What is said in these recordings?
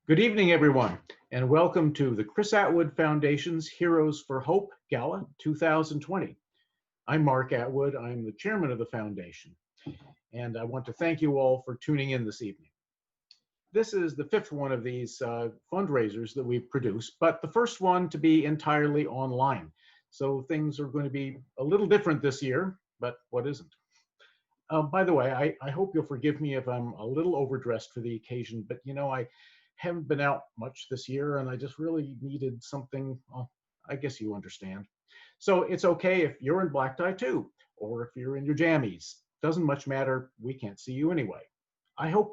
Good evening, everyone, and welcome to the Chris Atwood Foundation's Heroes for Hope Gala 2020. I'm Mark Atwood. I'm the chairman of the foundation, and I want to thank you all for tuning in this evening. This is the fifth one of these fundraisers that we've produced, but the first one to be entirely online. So things are going to be a little different this year, but what isn't? By the way, I hope you'll forgive me if I'm a little overdressed for the occasion, but I haven't been out much this year and I just really needed something, well, I guess you understand. So it's okay if you're in black tie too, or if you're in your jammies. Doesn't much matter, we can't see you anyway. I hope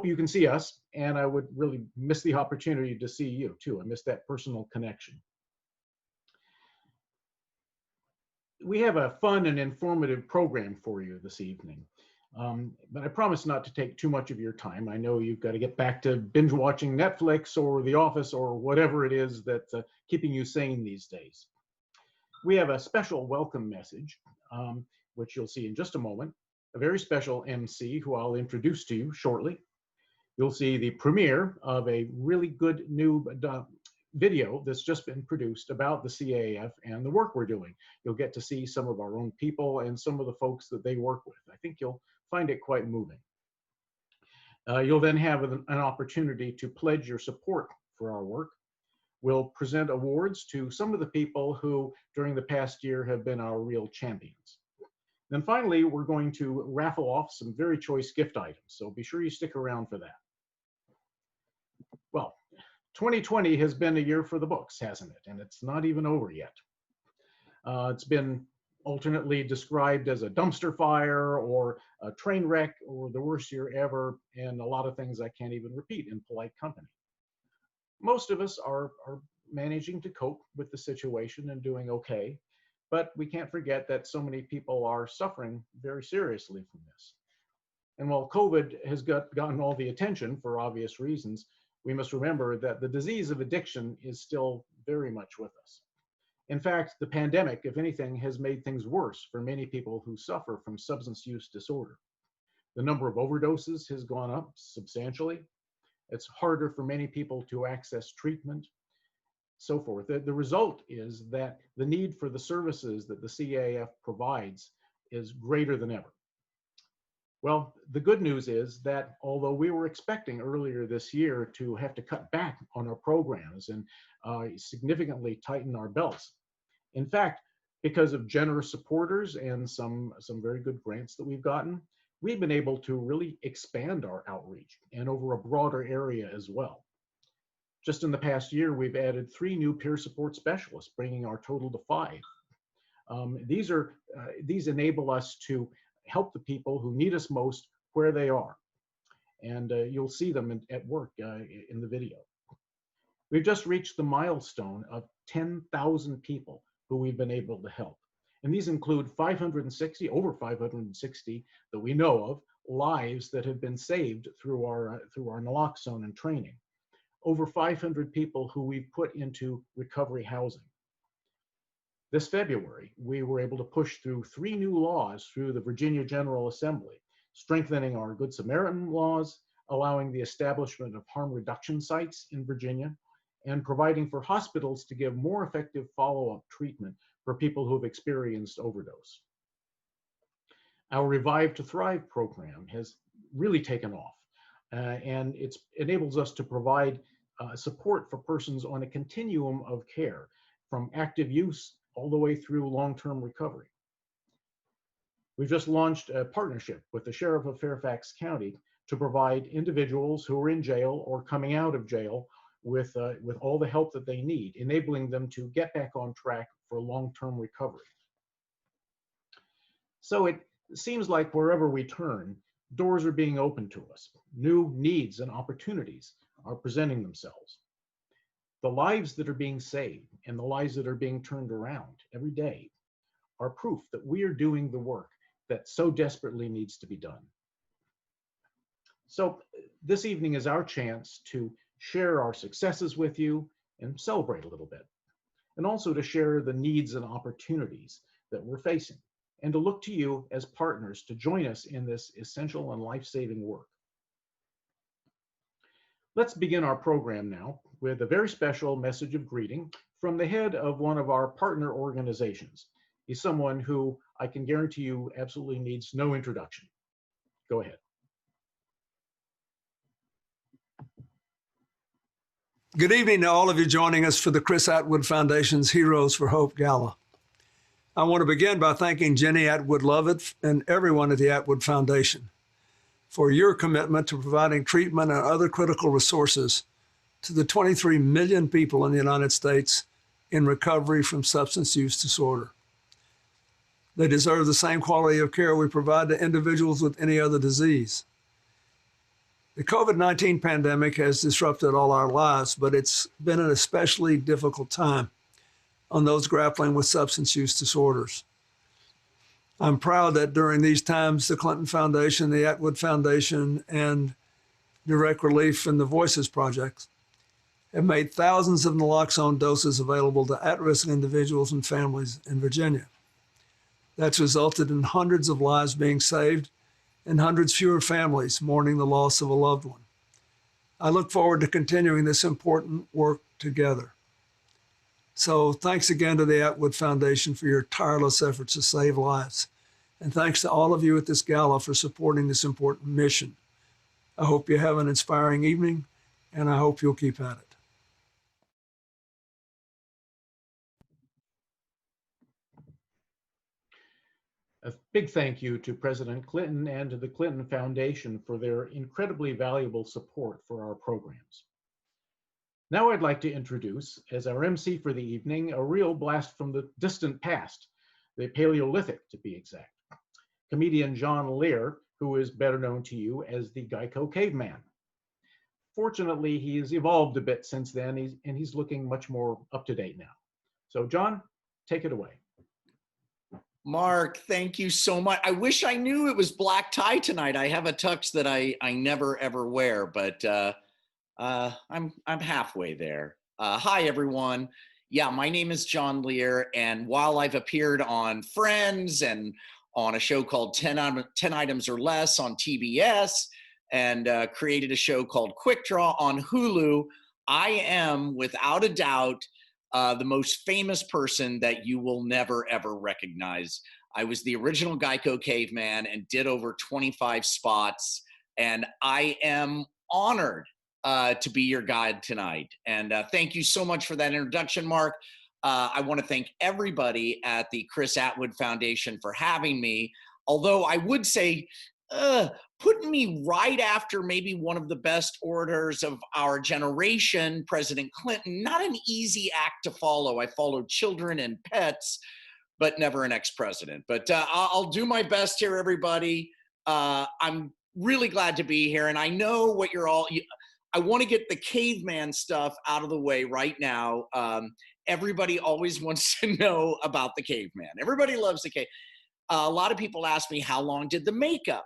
you can see us, and I would really miss the opportunity to see you too. I miss that personal connection. We have a fun and informative program for you this evening. But I promise not to take too much of your time. I know you've got to get back to binge watching Netflix or The Office or whatever it is that's keeping you sane these days. We have a special welcome message, which you'll see in just a moment. A very special MC who I'll introduce to you shortly. You'll see the premiere of a really good new video that's just been produced about the CAF and the work we're doing. You'll get to see some of our own people and some of the folks that they work with. I think you'll find it quite moving. You'll then have an opportunity to pledge your support for our work. We'll present awards to some of the people who during the past year have been our real champions. Then finally, we're going to raffle off some very choice gift items, so be sure you stick around for that. Well, 2020 has been a year for the books, hasn't it? And it's not even over yet. It's been alternately described as a dumpster fire or a train wreck or the worst year ever, and a lot of things I can't even repeat in polite company. Most of us are managing to cope with the situation and doing okay, but we can't forget that so many people are suffering very seriously from this. And while COVID has gotten all the attention for obvious reasons, we must remember that the disease of addiction is still very much with us. In fact, the pandemic, if anything, has made things worse for many people who suffer from substance use disorder. The number of overdoses has gone up substantially. It's harder for many people to access treatment, so forth. The result is that the need for the services that the CAF provides is greater than ever. Well, the good news is that although we were expecting earlier this year to have to cut back on our programs and significantly tighten our belts, in fact, because of generous supporters and some very good grants that we've gotten, we've been able to really expand our outreach and over a broader area as well. Just in the past year, we've added 3 new peer support specialists, bringing our total to 5. These enable us to help the people who need us most where they are. And you'll see them at work in the video. We've just reached the milestone of 10,000 people who we've been able to help. And these include over 560 that we know of, lives that have been saved through our naloxone and training. Over 500 people who we've put into recovery housing. This February, we were able to push through 3 new laws through the Virginia General Assembly, strengthening our Good Samaritan laws, allowing the establishment of harm reduction sites in Virginia, and providing for hospitals to give more effective follow-up treatment for people who have experienced overdose. Our Revive to Thrive program has really taken off, and it enables us to provide support for persons on a continuum of care, from active use all the way through long-term recovery. We've just launched a partnership with the Sheriff of Fairfax County to provide individuals who are in jail or coming out of jail with all the help that they need, enabling them to get back on track for long-term recovery. So it seems like wherever we turn, doors are being opened to us. New needs and opportunities are presenting themselves. The lives that are being saved and the lives that are being turned around every day are proof that we are doing the work that so desperately needs to be done. So this evening is our chance to share our successes with you and celebrate a little bit, and also to share the needs and opportunities that we're facing, and to look to you as partners to join us in this essential and life-saving work. Let's begin our program now with a very special message of greeting from the head of one of our partner organizations. He's someone who I can guarantee you absolutely needs no introduction. Go ahead. Good evening to all of you joining us for the Chris Atwood Foundation's Heroes for Hope Gala. I want to begin by thanking Jenny Atwood Lovett and everyone at the Atwood Foundation for your commitment to providing treatment and other critical resources to the 23 million people in the United States in recovery from substance use disorder. They deserve the same quality of care we provide to individuals with any other disease. The COVID-19 pandemic has disrupted all our lives, but it's been an especially difficult time on those grappling with substance use disorders. I'm proud that during these times, the Clinton Foundation, the Atwood Foundation, and Direct Relief and the Voices Project have made thousands of naloxone doses available to at-risk individuals and families in Virginia. That's resulted in hundreds of lives being saved and hundreds fewer families mourning the loss of a loved one. I look forward to continuing this important work together. So thanks again to the Atwood Foundation for your tireless efforts to save lives. And thanks to all of you at this gala for supporting this important mission. I hope you have an inspiring evening, and I hope you'll keep at it. A big thank you to President Clinton and to the Clinton Foundation for their incredibly valuable support for our programs. Now I'd like to introduce, as our MC for the evening, a real blast from the distant past, the Paleolithic to be exact. Comedian John Lehr, who is better known to you as the Geico Caveman. Fortunately, he's evolved a bit since then, and he's looking much more up to date now. So John, take it away. Mark, thank you so much. I wish I knew it was black tie tonight. I have a tux that I never ever wear, but I'm halfway there. Hi everyone. Yeah, my name is John Lehr, and while I've appeared on Friends and on a show called 10 Items or Less on TBS and created a show called Quick Draw on Hulu, I am without a doubt the most famous person that you will never, ever recognize. I was the original Geico Caveman and did over 25 spots, and I am honored to be your guide tonight. And thank you so much for that introduction, Mark. I want to thank everybody at the Chris Atwood Foundation for having me, although I would say putting me right after maybe one of the best orators of our generation, President Clinton, not an easy act to follow. I followed children and pets, but never an ex-president. But I'll do my best here, everybody. I'm really glad to be here, and I know what you're all, I want to get the caveman stuff out of the way right now. Everybody always wants to know about the caveman. Everybody loves the cave. A lot of people ask me, how long did the makeup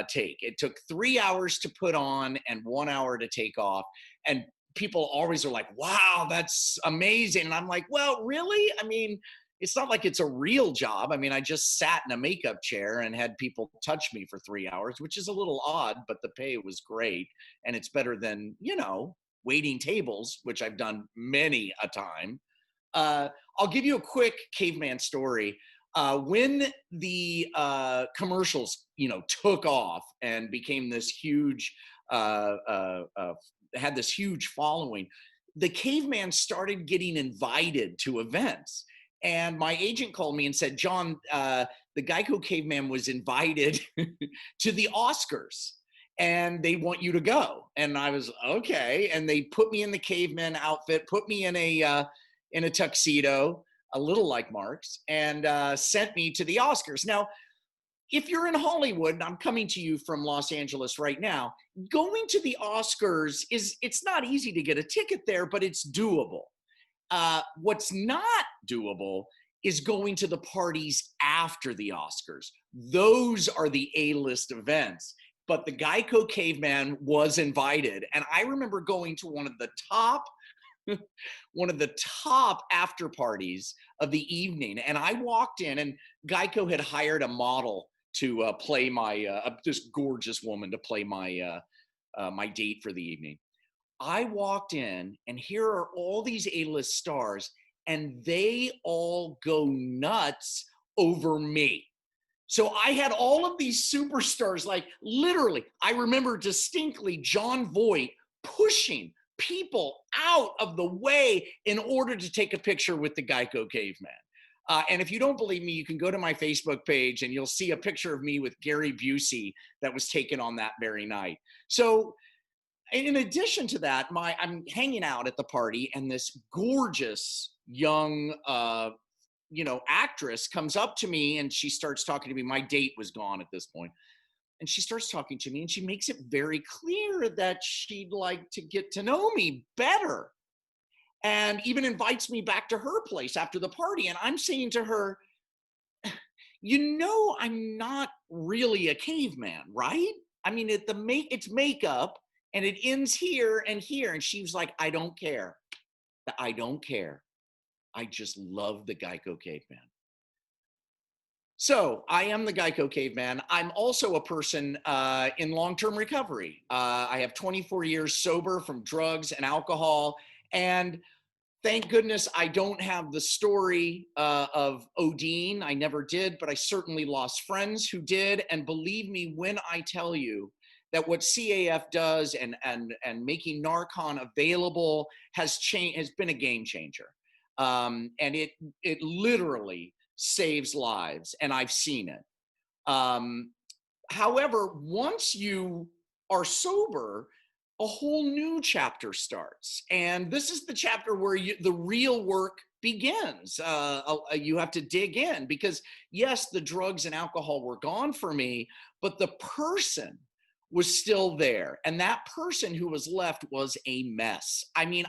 take? It took 3 hours to put on and 1 hour to take off. And people always are like, wow, that's amazing. And I'm like, well, really? I mean, it's not like it's a real job. I mean, I just sat in a makeup chair and had people touch me for 3 hours, which is a little odd, but the pay was great. And it's better than, you know, waiting tables, which I've done many a time. I'll give you a quick caveman story. When the commercials, you know, took off and became this huge, had this huge following, the caveman started getting invited to events. And my agent called me and said, John, the Geico Caveman was invited to the Oscars and they want you to go. And I was, okay. And they put me in the caveman outfit, put me in a tuxedo, a little like Mark's, and sent me to the Oscars. Now, if you're in Hollywood, and I'm coming to you from Los Angeles right now, going to the Oscars it's not easy to get a ticket there, but it's doable. What's not doable is going to the parties after the Oscars. Those are the A-list events. But the Geico Caveman was invited. And I remember going to one of the top after parties of the evening. And I walked in, and Geico had hired a model to play my, this gorgeous woman to play my, my date for the evening. I walked in, and here are all these A-list stars, and they all go nuts over me. So I had all of these superstars, like literally, I remember distinctly John Voight pushing people out of the way in order to take a picture with the Geico Caveman. And if you don't believe me, you can go to my Facebook page and you'll see a picture of me with Gary Busey that was taken on that very night. So in addition to that, I'm hanging out at the party, and this gorgeous young actress comes up to me, and she starts talking to me. My date was gone at this point. And she starts talking to me, and she makes it very clear that she'd like to get to know me better, and even invites me back to her place after the party. And I'm saying to her, I'm not really a caveman, right? I mean, it's makeup, and it ends here and here. And she was like, I don't care. I don't care. I just love the Geico Caveman. So I am the Geico Caveman. I'm also a person in long-term recovery. I have 24 years sober from drugs and alcohol. And thank goodness I don't have the story of ODing. I never did, but I certainly lost friends who did. And believe me when I tell you that what CAF does and making Narcan available has been a game changer. And it literally saves lives, and I've seen it. However, once you are sober, a whole new chapter starts. And this is the chapter where the real work begins. You have to dig in because, yes, the drugs and alcohol were gone for me, but the person was still there. And that person who was left was a mess. I mean,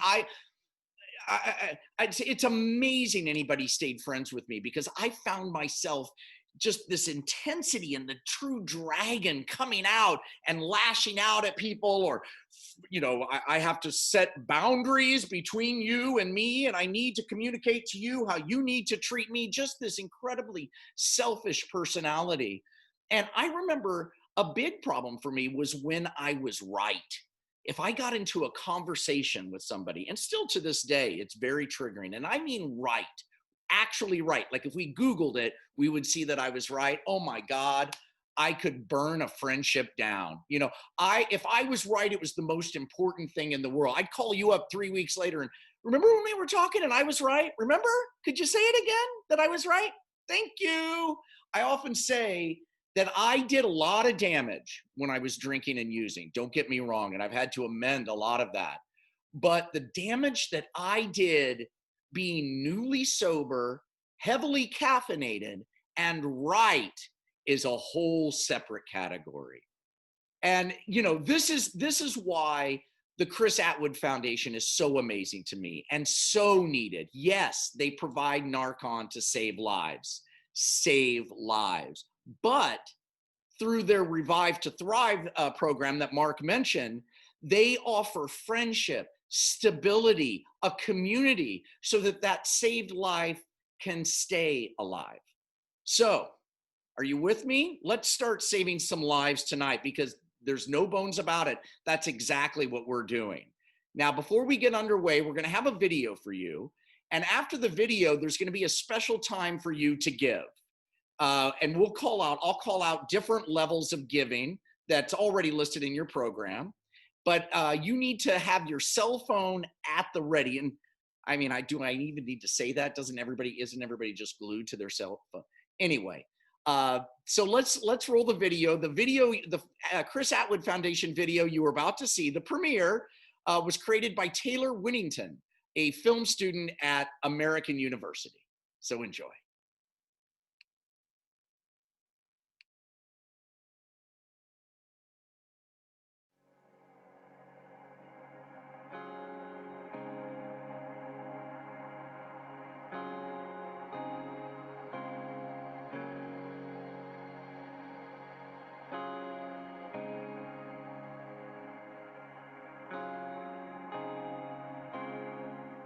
it's amazing anybody stayed friends with me, because I found myself just this intensity and the true dragon coming out and lashing out at people, or, I have to set boundaries between you and me, and I need to communicate to you how you need to treat me. Just this incredibly selfish personality. And I remember a big problem for me was when I was right. If I got into a conversation with somebody, and still to this day, it's very triggering, and I mean right, actually right. Like if we Googled it, we would see that I was right. Oh my God, I could burn a friendship down. If I was right, it was the most important thing in the world. I'd call you up 3 weeks later and, remember when we were talking and I was right? Remember? Could you say it again that I was right? Thank you. I often say that I did a lot of damage when I was drinking and using. Don't get me wrong. And I've had to amend a lot of that. But the damage that I did being newly sober, heavily caffeinated, and right is a whole separate category. And, this is why the Chris Atwood Foundation is so amazing to me and so needed. Yes, they provide Narcan to save lives. But through their Revive to Thrive program that Mark mentioned, they offer friendship, stability, a community, so that saved life can stay alive. So, are you with me? Let's start saving some lives tonight, because there's no bones about it. That's exactly what we're doing. Now, before we get underway, we're going to have a video for you. And after the video, there's going to be a special time for you to give. And I'll call out different levels of giving that's already listed in your program. But you need to have your cell phone at the ready. And I mean, do I even need to say that? Isn't everybody just glued to their cell phone? Anyway, so let's roll the video. The Chris Atwood Foundation video you were about to see, the premiere, was created by Taylor Winnington, a film student at American University. So enjoy.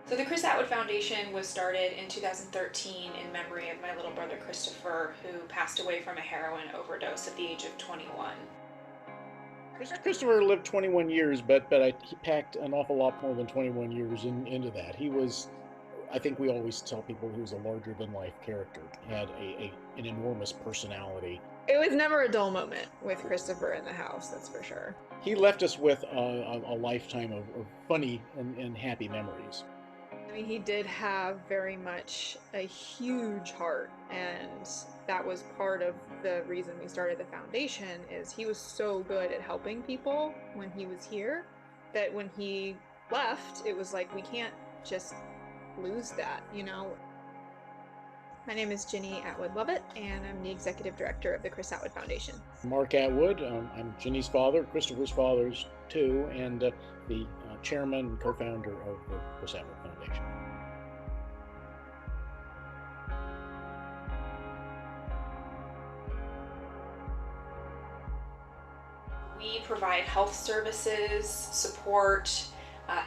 So the Chris Atwood Foundation was started in 2013 in memory of my little brother Christopher, who passed away from a heroin overdose at the age of 21. Christopher lived 21 years, but he packed an awful lot more than 21 years into that. He was, I think we always tell people he was a larger than life character. He had an enormous personality. It was never a dull moment with Christopher in the house, that's for sure. He left us with a lifetime of funny and happy memories. I mean, he did have very much a huge heart, and that was part of the reason we started the foundation. Is he was so good at helping people when he was here that when he left, it was like we can't just lose that, you know. My name is Ginny Atwood-Lovett, and I'm the executive director of the Chris Atwood Foundation. Mark Atwood, I'm Ginny's father, Christopher's father's too, and the chairman and co-founder of the Chris Atwood Foundation. We provide health services, support,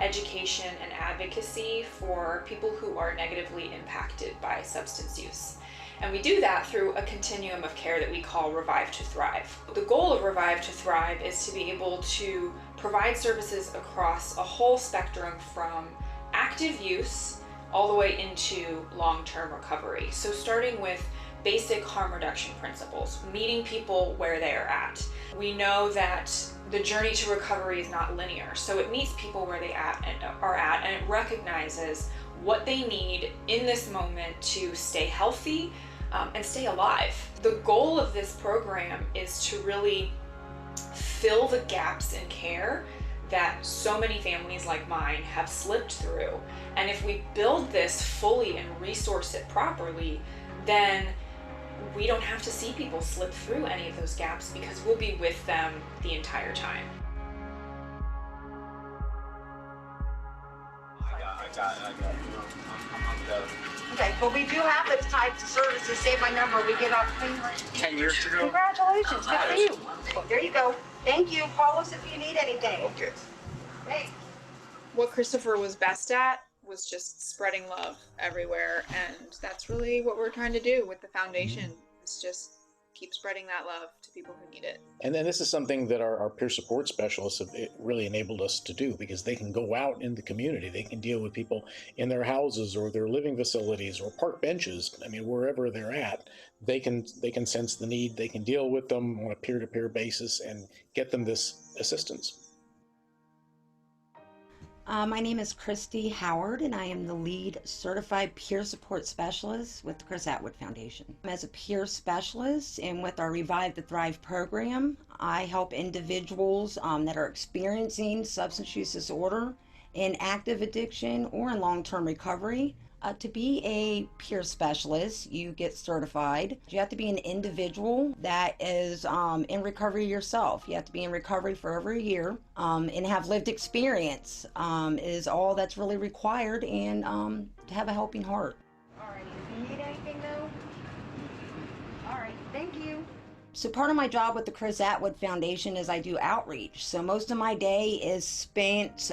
education, and advocacy for people who are negatively impacted by substance use. And we do that through a continuum of care that we call Revive to Thrive. The goal of Revive to Thrive is to be able to provide services across a whole spectrum from active use all the way into long-term recovery. So starting with basic harm reduction principles, meeting people where they are at. We know that the journey to recovery is not linear, so it meets people where they are at, and it recognizes what they need in this moment to stay healthy and stay alive. The goal of this program is to really fill the gaps in care that so many families like mine have slipped through. And if we build this fully and resource it properly, then we don't have to see people slip through any of those gaps because we'll be with them the entire time. I got it. I'm good. Okay, but we do have the types of services. Save my number. We get off clean. 10 years ago? Congratulations. Good for you. Well, there you go. Thank you. Call us if you need anything. Okay. Hey. What Christopher was best at was just spreading love everywhere, and that's really what we're trying to do with the foundation, is just keep spreading that love to people who need it. And then this is something that our peer support specialists have really enabled us to do, because they can go out in the community. They can deal with people in their houses or their living facilities or park benches. I mean, wherever they're at, they can sense the need. They can deal with them on a peer-to-peer basis and get them this assistance. My name is Christy Howard, and I am the lead certified peer support specialist with the Chris Atwood Foundation. As a peer specialist and with our Revive to Thrive program, I help individuals that are experiencing substance use disorder, in active addiction, or in long-term recovery. To be a peer specialist, you get certified. You have to be an individual that is in recovery yourself. You have to be in recovery for over a year and have lived experience is all that's really required, and to have a helping heart. All right. If you need anything, though. All right. Thank you. So part of my job with the Chris Atwood Foundation is I do outreach. So most of my day is spent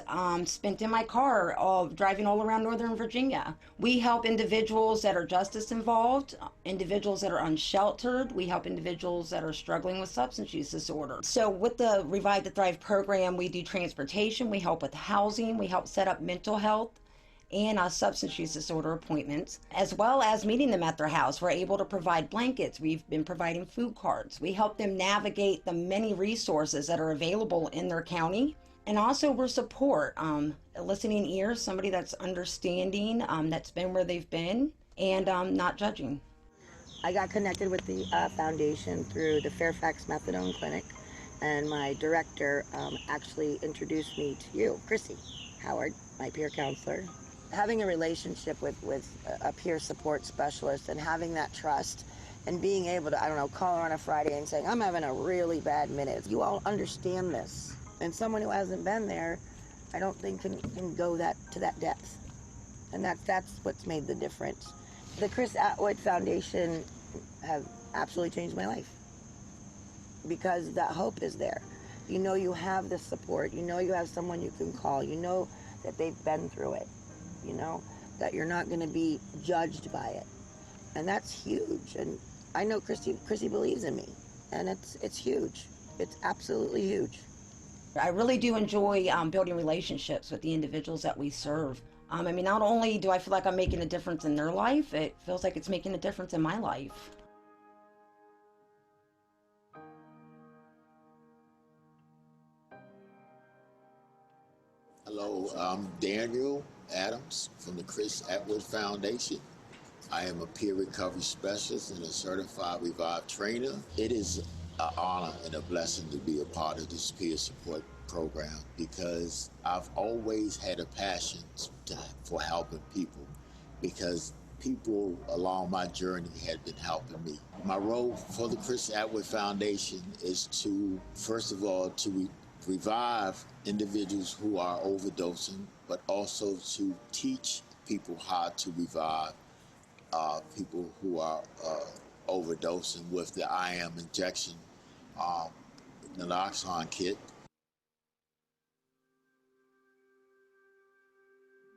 in my car, driving all around Northern Virginia. We help individuals that are justice involved, individuals that are unsheltered. We help individuals that are struggling with substance use disorder. So with the Revive to Thrive program, we do transportation, we help with housing, we help set up mental health and substance use disorder appointments, as well as meeting them at their house. We're able to provide blankets. We've been providing food cards. We help them navigate the many resources that are available in their county. And also we're support, a listening ear, somebody that's understanding, that's been where they've been, and not judging. I got connected with the foundation through the Fairfax Methadone Clinic, and my director actually introduced me to you, Chrissy Howard, my peer counselor. Having a relationship with a peer support specialist and having that trust and being able to, I don't know, call her on a Friday and saying, I'm having a really bad minute. You all understand this. And someone who hasn't been there, I don't think can go to that depth. And that's what's made the difference. The Chris Atwood Foundation have absolutely changed my life, because that hope is there. You know you have the support. You know you have someone you can call. You know that they've been through it. You know, that you're not going to be judged by it. And that's huge. And I know Chrissy believes in me. And it's huge. It's absolutely huge. I really do enjoy building relationships with the individuals that we serve. I mean, not only do I feel like I'm making a difference in their life, it feels like it's making a difference in my life. Hello, I'm Daniel Adams from the Chris Atwood Foundation. I am a peer recovery specialist and a certified Revive trainer. It is an honor and a blessing to be a part of this peer support program because I've always had a passion for helping people because people along my journey had been helping me. My role for the Chris Atwood Foundation is to, first of all, to revive individuals who are overdosing, but also to teach people how to revive people who are overdosing with the IM injection naloxone kit.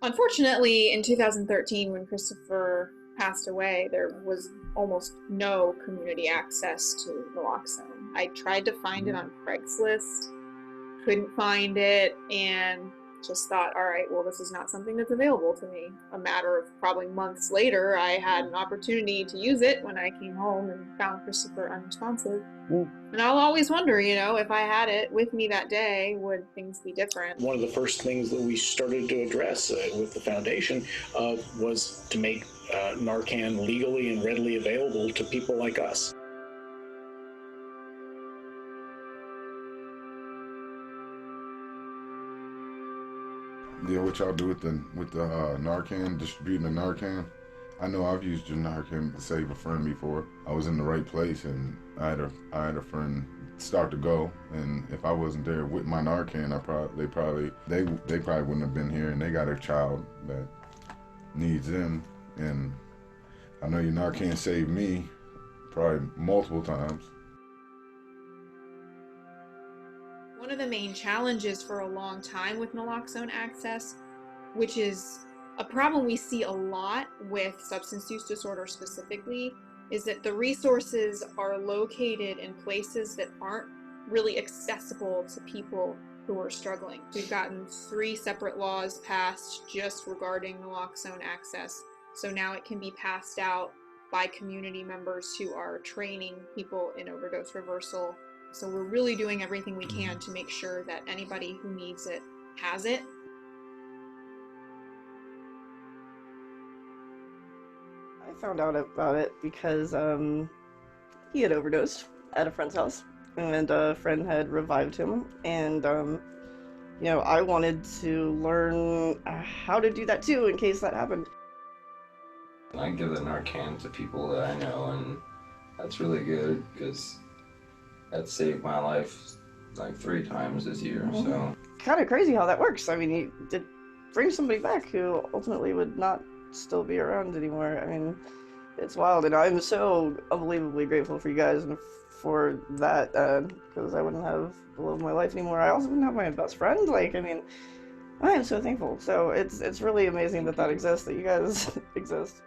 Unfortunately, in 2013, when Christopher passed away, there was almost no community access to naloxone. I tried to find it on Craigslist, couldn't find it, and just thought, all right, well, this is not something that's available to me. A matter of probably months later, I had an opportunity to use it when I came home and found Christopher unresponsive. And I'll always wonder, you know, if I had it with me that day, would things be different? One of the first things that we started to address with the foundation was to make Narcan legally and readily available to people like us. Yeah, what y'all do with the Narcan, distributing the Narcan? I know I've used your Narcan to save a friend before. I was in the right place, and I had a friend start to go, and if I wasn't there with my Narcan, they probably wouldn't have been here, and they got a child that needs them, and I know your Narcan saved me probably multiple times. One of the main challenges for a long time with naloxone access, which is a problem we see a lot with substance use disorder specifically, is that the resources are located in places that aren't really accessible to people who are struggling. We've gotten 3 separate laws passed just regarding naloxone access, so now it can be passed out by community members who are training people in overdose reversal. So we're really doing everything we can to make sure that anybody who needs it has it. I found out about it because he had overdosed at a friend's house, and a friend had revived him, and you know, I wanted to learn how to do that too in case that happened. I give the Narcan to people that I know, and that's really good because that saved my life like 3 times this year. So Kind of crazy how that works. I mean, he did bring somebody back who ultimately would not still be around anymore. I mean, it's wild, and I'm so unbelievably grateful for you guys and for that, because I wouldn't have the love of my life anymore. I also wouldn't have my best friend. Like, I mean, I am so thankful. So it's really amazing that exists, that you guys exist.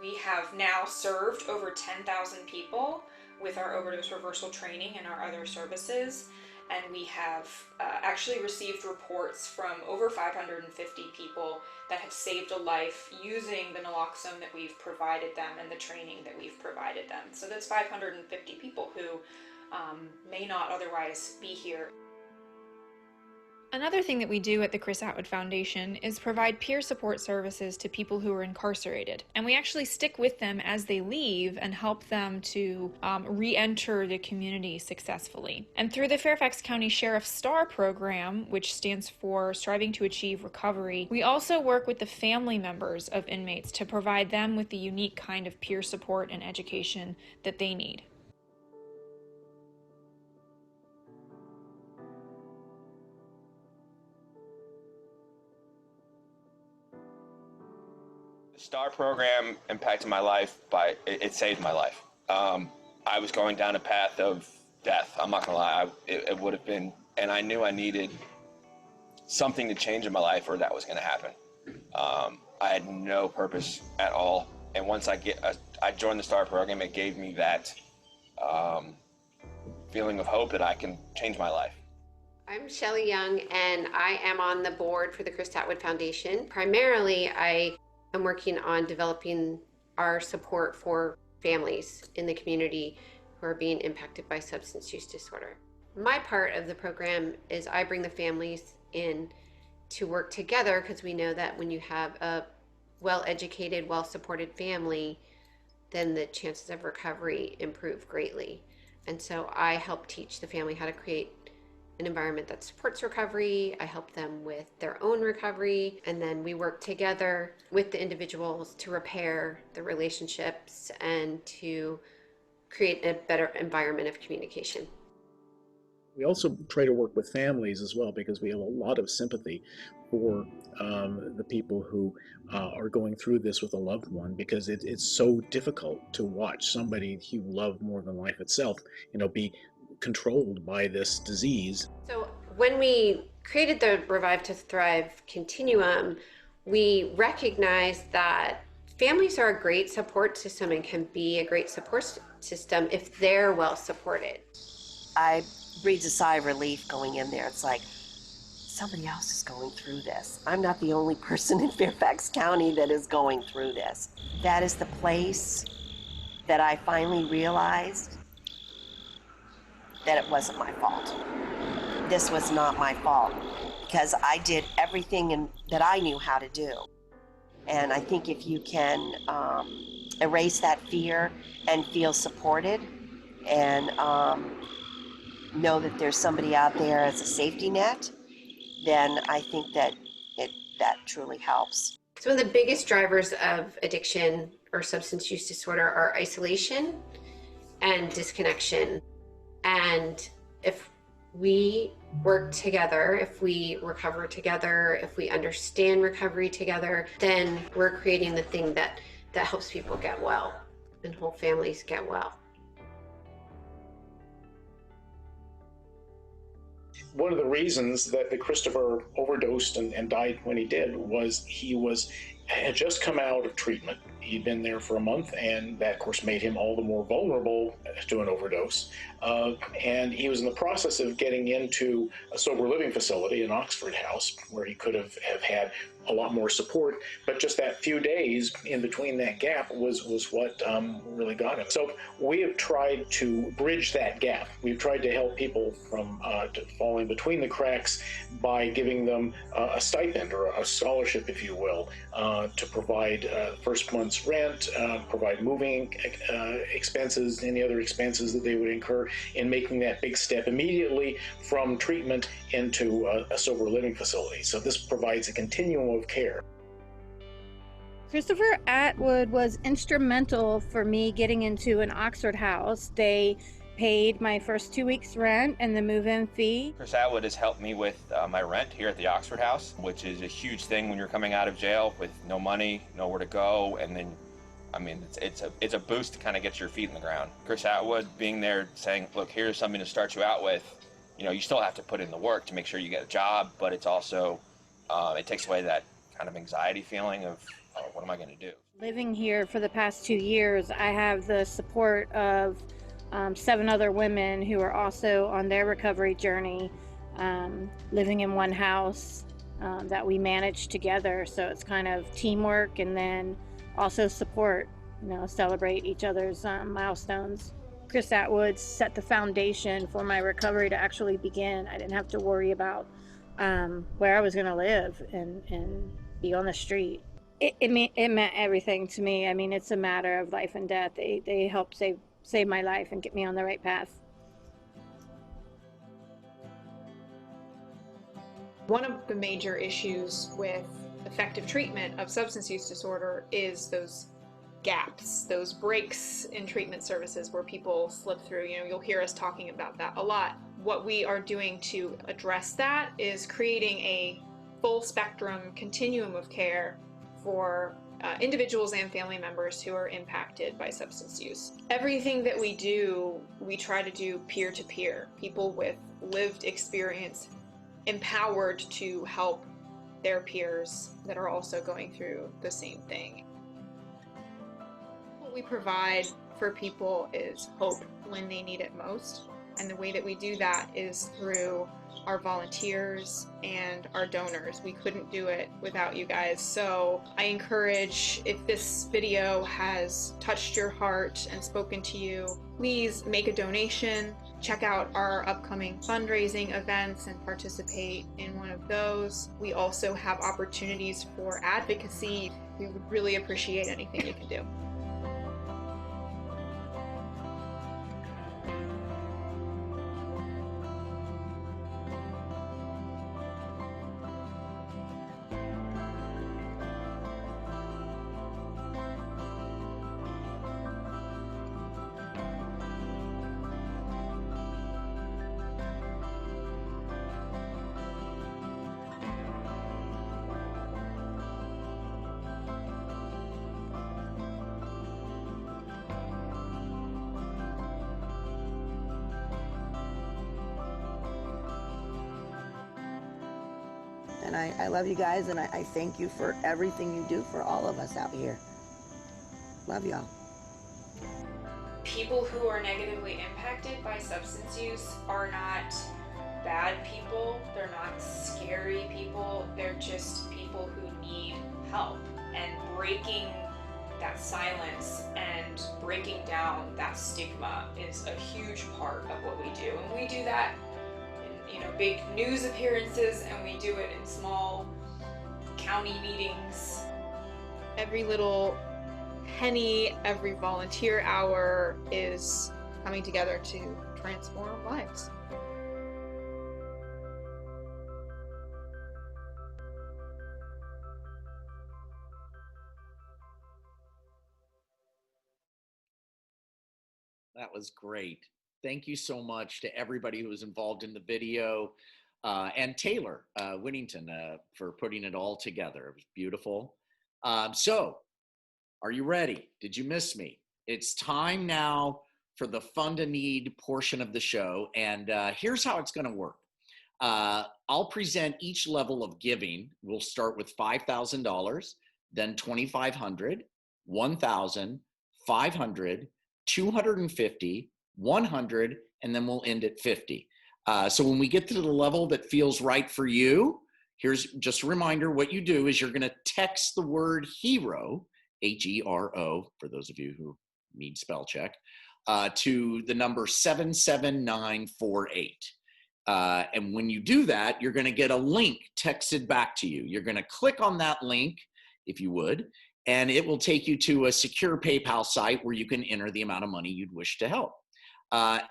We have now served over 10,000 people with our overdose reversal training and our other services, and we have actually received reports from over 550 people that have saved a life using the naloxone that we've provided them and the training that we've provided them. So that's 550 people who may not otherwise be here. Another thing that we do at the Chris Atwood Foundation is provide peer support services to people who are incarcerated. And we actually stick with them as they leave and help them to re-enter the community successfully. And through the Fairfax County Sheriff's STAR program, which stands for Striving to Achieve Recovery, we also work with the family members of inmates to provide them with the unique kind of peer support and education that they need. The STAR program impacted my life it saved my life. I was going down a path of death. I'm not gonna lie, it would have been, and I knew I needed something to change in my life or that was gonna happen. I had no purpose at all. And once I joined the STAR program, it gave me that feeling of hope that I can change my life. I'm Shelly Young, and I am on the board for the Chris Atwood Foundation. Primarily, I am working on developing our support for families in the community who are being impacted by substance use disorder. My part of the program is I bring the families in to work together, because we know that when you have a well-educated, well-supported family, then the chances of recovery improve greatly. And so I help teach the family how to create an environment that supports recovery. I help them with their own recovery, and then we work together with the individuals to repair the relationships and to create a better environment of communication. We also try to work with families as well, because we have a lot of sympathy for the people who are going through this with a loved one, because it's so difficult to watch somebody you love more than life itself, be controlled by this disease. So when we created the Revive to Thrive continuum, we recognized that families are a great support system and can be a great support system if they're well supported. I breathed a sigh of relief going in there. It's like, somebody else is going through this. I'm not the only person in Fairfax County that is going through this. That is the place that I finally realized that it wasn't my fault. This was not my fault, because I did everything that I knew how to do. And I think if you can erase that fear and feel supported and know that there's somebody out there as a safety net, then I think that that truly helps. So one of the biggest drivers of addiction or substance use disorder are isolation and disconnection. And if we work together, if we recover together, if we understand recovery together, then we're creating the thing that helps people get well and whole families get well. One of the reasons that Christopher overdosed and died when he did was he had just come out of treatment. He'd been there for a month, and that, of course, made him all the more vulnerable to an overdose. And he was in the process of getting into a sober living facility, an Oxford house, where he could have had a lot more support. But just that few days in between that gap was what really got him. So we have tried to bridge that gap. We've tried to help people from falling between the cracks by giving them a stipend or a scholarship, if you will, to provide first month's rent, provide moving expenses, any other expenses that they would incur in making that big step immediately from treatment into a sober living facility. So this provides a continuum of care. Christopher Atwood was instrumental for me getting into an Oxford house. They paid my first 2 weeks rent and the move-in fee. Chris Atwood has helped me with my rent here at the Oxford house, which is a huge thing when you're coming out of jail with no money, nowhere to go, and then it's a boost to kind of get your feet in the ground. Chris Atwood being there saying, look, here's something to start you out with. You still have to put in the work to make sure you get a job, but it's also, it takes away that kind of anxiety feeling of, oh, what am I going to do? Living here for the past 2 years, I have the support of 7 other women who are also on their recovery journey, living in one house that we manage together. So it's kind of teamwork, and then also support, celebrate each other's milestones. Chris Atwood set the foundation for my recovery to actually begin. I didn't have to worry about where I was going to live and be on the street. It meant everything to me. I mean, it's a matter of life and death. They helped save my life and get me on the right path. One of the major issues with effective treatment of substance use disorder is those gaps, those breaks in treatment services where people slip through. You'll hear us talking about that a lot. What we are doing to address that is creating a full spectrum continuum of care for individuals and family members who are impacted by substance use. Everything that we do, we try to do peer-to-peer, people with lived experience empowered to help their peers that are also going through the same thing. What we provide for people is hope when they need it most. And the way that we do that is through our volunteers and our donors. We couldn't do it without you guys. So I encourage, if this video has touched your heart and spoken to you, please make a donation. Check out our upcoming fundraising events and participate in one of those. We also have opportunities for advocacy. We would really appreciate anything you can do. And I love you guys, and I thank you for everything you do for all of us out here. Love y'all. People who are negatively impacted by substance use are not bad people, they're not scary people, they're just people who need help. And breaking that silence and breaking down that stigma is a huge part of what we do. And we do that in, big news appearances, and we do it in small county meetings. Every little penny, every volunteer hour is coming together to transform lives. That was great. Thank you so much to everybody who was involved in the video, and Taylor Winnington for putting it all together. It was beautiful. So, are you ready? Did you miss me? It's time now for the Fund a Need portion of the show, and here's how it's going to work. I'll present each level of giving. We'll start with $5,000, then $2,500, $1,000, $500, $250, $100, and then we'll end at $50. So when we get to the level that feels right for you, here's just a reminder. What you do is you're going to text the word HERO, H-E-R-O, for those of you who need spell check, to the number 77948. And when you do that, you're going to get a link texted back to you. You're going to click on that link, if you would, and it will take you to a secure PayPal site where you can enter the amount of money you'd wish to help.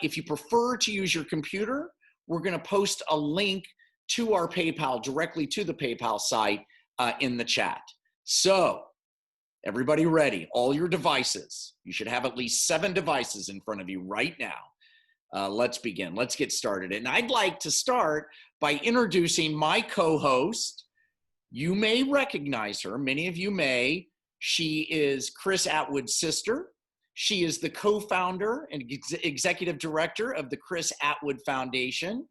If you prefer to use your computer, we're going to post a link to our PayPal directly to the PayPal site in the chat. So, everybody ready? All your devices. You should have at least 7 devices in front of you right now. Let's begin. Let's get started. And I'd like to start by introducing my co-host. You may recognize her. Many of you may. She is Chris Atwood's sister. She is the co-founder and executive director of the Chris Atwood Foundation.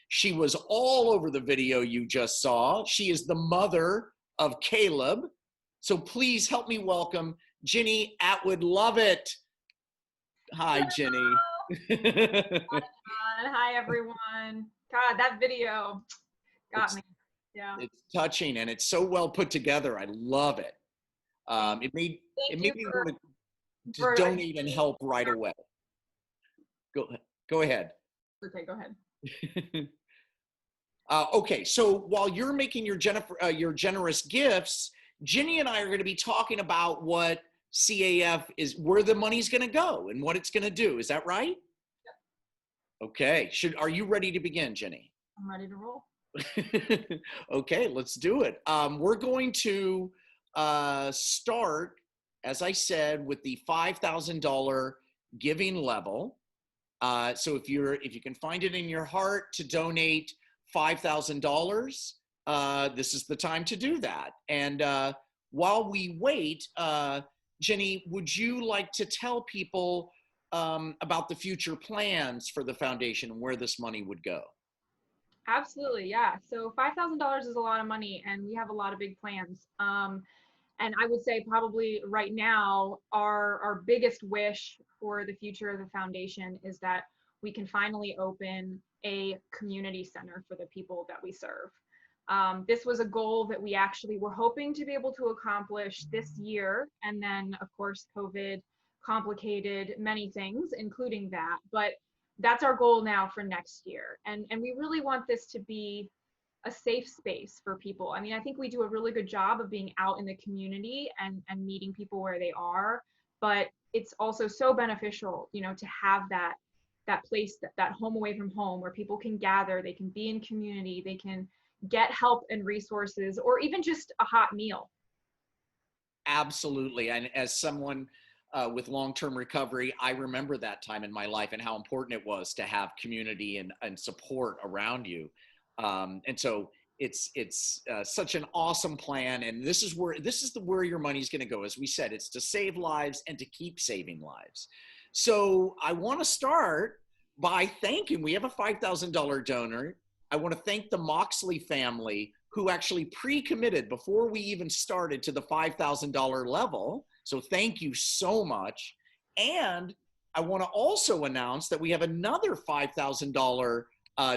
She was all over the video you just saw. She is the mother of Caleb. So please help me welcome Jenny Atwood Lovett. Hi, Jenny. Hi, everyone. God, that video got me. Yeah. It's touching, and it's so well put together. I love it. It made me want to donate and help right away. Go ahead. Okay, go ahead. Okay, so while you're making your generous gifts, Jenny and I are going to be talking about what CAF is, where the money's going to go and what it's going to do. Is that right? Yep. Okay. Are you ready to begin, Jenny? I'm ready to roll. Okay, let's do it. We're going to start, as I said, with the $5,000 giving level. So if you can find it in your heart to donate $5,000, this is the time to do that. And while we wait, Jenny, would you like to tell people about the future plans for the foundation and where this money would go? Absolutely, yeah. So $5,000 is a lot of money, and we have a lot of big plans. And I would say probably right now, our biggest wish for the future of the foundation is that we can finally open a community center for the people that we serve. This was a goal that we actually were hoping to be able to accomplish this year. And then, of course, COVID complicated many things, including that. But that's our goal now for next year. And we really want this to be a safe space for people. I mean, I think we do a really good job of being out in the community and meeting people where they are. But it's also so beneficial, you know, to have that place, that home away from home where people can gather, they can be in community, they can get help and resources, or even just a hot meal. Absolutely. And as someone with long-term recovery, I remember that time in my life and how important it was to have community and support around you. And so it's such an awesome plan. And this is where your money's going to go. As we said, it's to save lives and to keep saving lives. So I want to start by thanking, we have a $5,000 donor. I want to thank the Moxley family who actually pre-committed before we even started to the $5,000 level. So thank you so much. And I want to also announce that we have another $5,000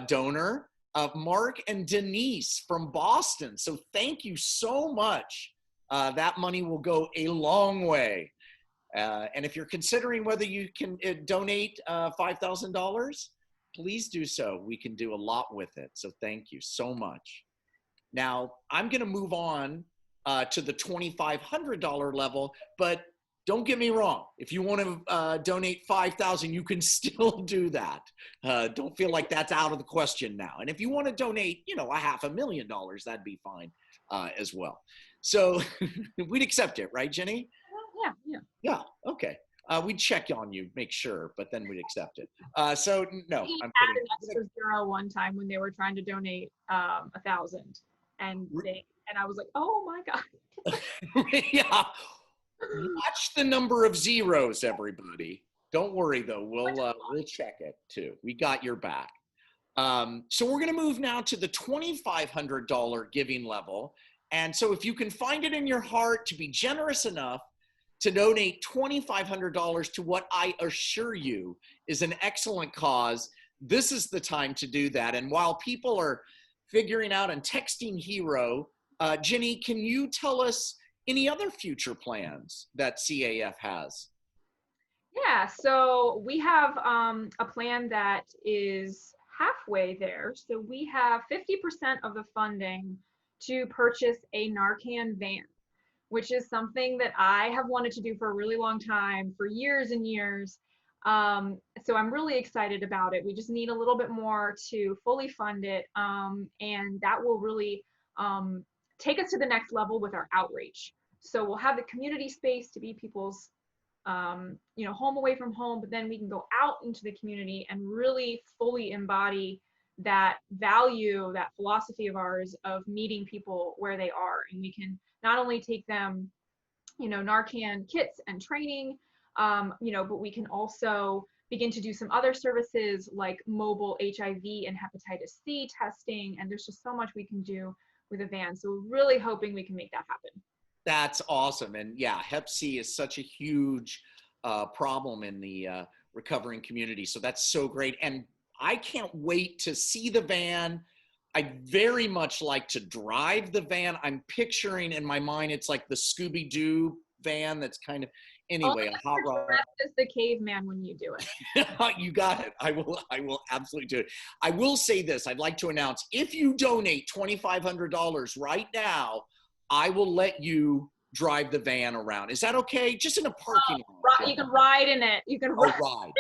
donor, Mark and Denise from Boston. So thank you so much. That money will go a long way. And if you're considering whether you can donate $5,000, please do so. We can do a lot with it. So thank you so much. Now, I'm going to move on to the $2,500 level, but don't get me wrong. If you want to donate $5,000, you can still do that. Don't feel like that's out of the question now. And if you want to donate, you know, $500,000, that'd be fine as well. So we'd accept it, right, Jenny? Yeah. Okay. We'd check on you, make sure, but then we'd accept it. So no, We I'm had kidding. an extra zero one time when they were trying to donate 1,000, and I was like, oh my god. Yeah. Watch the number of zeros, everybody. Don't worry though. We'll check it too. We got your back. So we're going to move now to the $2,500 giving level. And so if you can find it in your heart to be generous enough to donate $2,500 to what I assure you is an excellent cause, this is the time to do that. And while people are figuring out and texting Hero, Jenny, can you tell us any other future plans that CAF has? Yeah, so we have a plan that is halfway there. So we have 50% of the funding to purchase a Narcan van, which is something that I have wanted to do for a really long time, for years and years. So I'm really excited about it. We just need a little bit more to fully fund it. And that will really take us to the next level with our outreach. So we'll have the community space to be people's home away from home, but then we can go out into the community and really fully embody that value, that philosophy of ours of meeting people where they are. And we can not only take them, Narcan kits and training, but we can also begin to do some other services like mobile HIV and hepatitis C testing. And there's just so much we can do with a van. So we're really hoping we can make that happen. That's awesome. And yeah, Hep C is such a huge problem in the recovering community. So that's so great. And I can't wait to see the van. I'd very much like to drive the van. I'm picturing in my mind, it's like the Scooby-Doo van that's kind of, anyway, a hot rod. As the caveman when you do it. You got it. I will absolutely do it. I will say this. I'd like to announce, if you donate $2,500 right now, I will let you drive the van around. Is that okay? Just in a parking lot. You can ride in it. You can ride.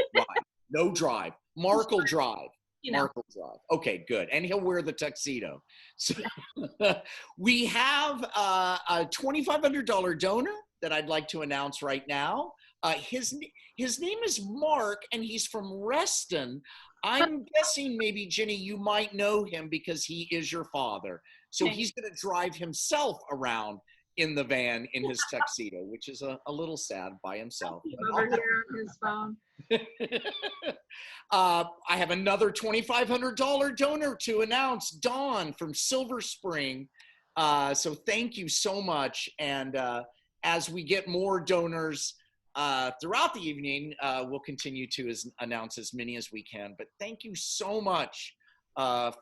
No drive. Mark will drive. Mark will drive. Okay, good. And he'll wear the tuxedo. So we have a $2,500 donor that I'd like to announce right now. His name is Mark, and he's from Reston. I'm guessing maybe, Jenny, you might know him because he is your father. So he's going to drive himself around in the van in his tuxedo, which is a little sad by himself. Over here on his phone. I have another $2,500 donor to announce, Dawn from Silver Spring. So thank you so much. And as we get more donors, throughout the evening. We'll continue to announce as many as we can. But thank you so much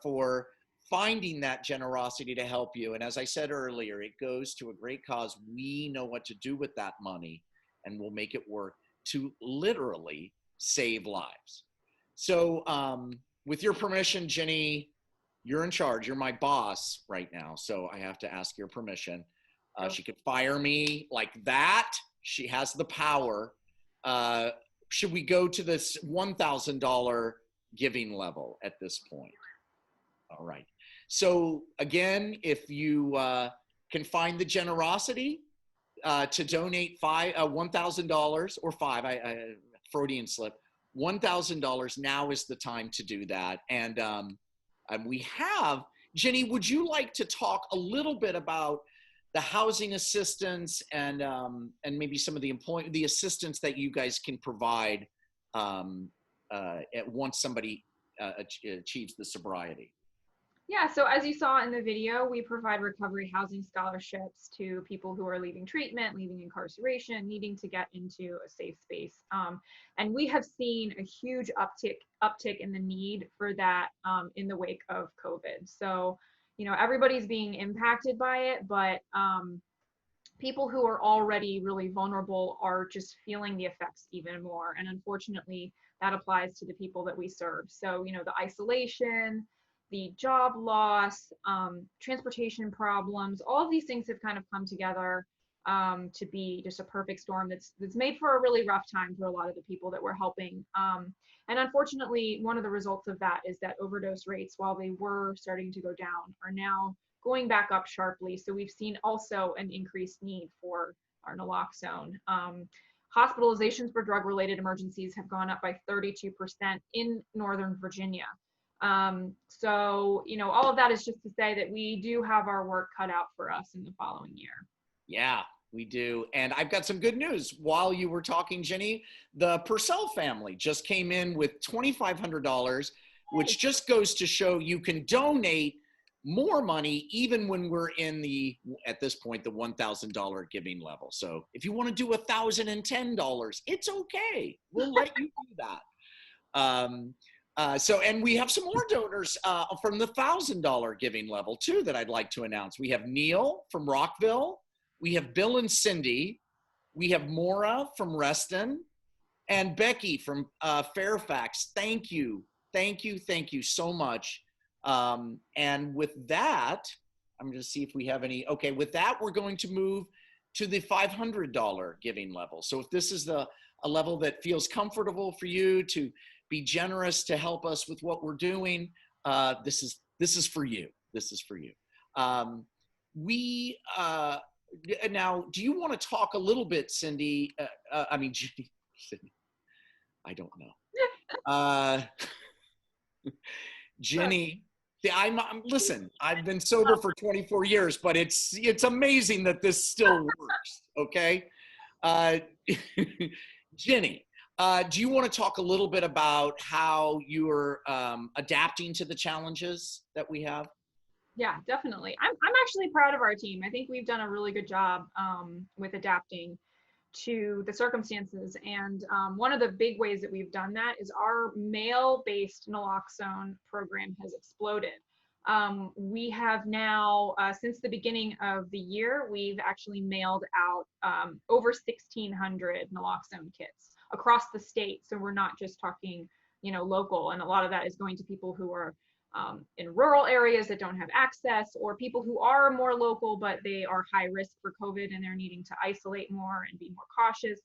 for finding that generosity to help you. And as I said earlier, it goes to a great cause. We know what to do with that money, and we'll make it work to literally save lives. So with your permission, Jenny, you're in charge. You're my boss right now. So I have to ask your permission. She could fire me like that. She has the power. Should we go to this $1,000 giving level at this point? All right. So again, if you can find the generosity to donate $1,000 or Freudian slip, $1,000, now is the time to do that. And we have, Jenny, would you like to talk a little bit about the housing assistance and maybe some of the assistance that you guys can provide once somebody achieves the sobriety? Yeah, so as you saw in the video, we provide recovery housing scholarships to people who are leaving treatment, leaving incarceration, needing to get into a safe space. And we have seen a huge uptick in the need for that in the wake of COVID. So, you know, everybody's being impacted by it, but people who are already really vulnerable are just feeling the effects even more. And unfortunately, that applies to the people that we serve. So, you know, the isolation, the job loss, transportation problems, all of these things have kind of come together to be just a perfect storm that's made for a really rough time for a lot of the people that we're helping. And unfortunately, one of the results of that is that overdose rates, while they were starting to go down, are now going back up sharply. So we've seen also an increased need for our naloxone. Hospitalizations for drug-related emergencies have gone up by 32% in Northern Virginia. So, you know, all of that is just to say that we do have our work cut out for us in the following year. Yeah, we do. And I've got some good news. While you were talking, Jenny, the Purcell family just came in with $2,500, which just goes to show you can donate more money even when we're in at this point, the $1,000 giving level. So if you want to do $1,010, it's okay. We'll let you do that. And we have some more donors from the $1,000 giving level too that I'd like to announce. We have Neil from Rockville. We have Bill and Cindy. We have Maura from Reston and Becky from Fairfax. Thank you. Thank you. Thank you so much. And with that, I'm going to see if we have any. Okay, with that, we're going to move to the $500 giving level. So if this is a level that feels comfortable for you to be generous to help us with what we're doing, this is for you. This is for you. Now, do you want to talk a little bit, Cindy? Jenny. Cindy. I don't know. Jenny. Listen, I've been sober for 24 years, but it's amazing that this still works. Okay. Jenny, do you want to talk a little bit about how you're adapting to the challenges that we have? Yeah, definitely. I'm actually proud of our team. I think we've done a really good job with adapting to the circumstances. And one of the big ways that we've done that is our mail-based naloxone program has exploded. We have now, since the beginning of the year, we've actually mailed out over 1,600 naloxone kits across the state. So we're not just talking, you know, local. And a lot of that is going to people who are in rural areas that don't have access, or people who are more local, but they are high risk for COVID and they're needing to isolate more and be more cautious.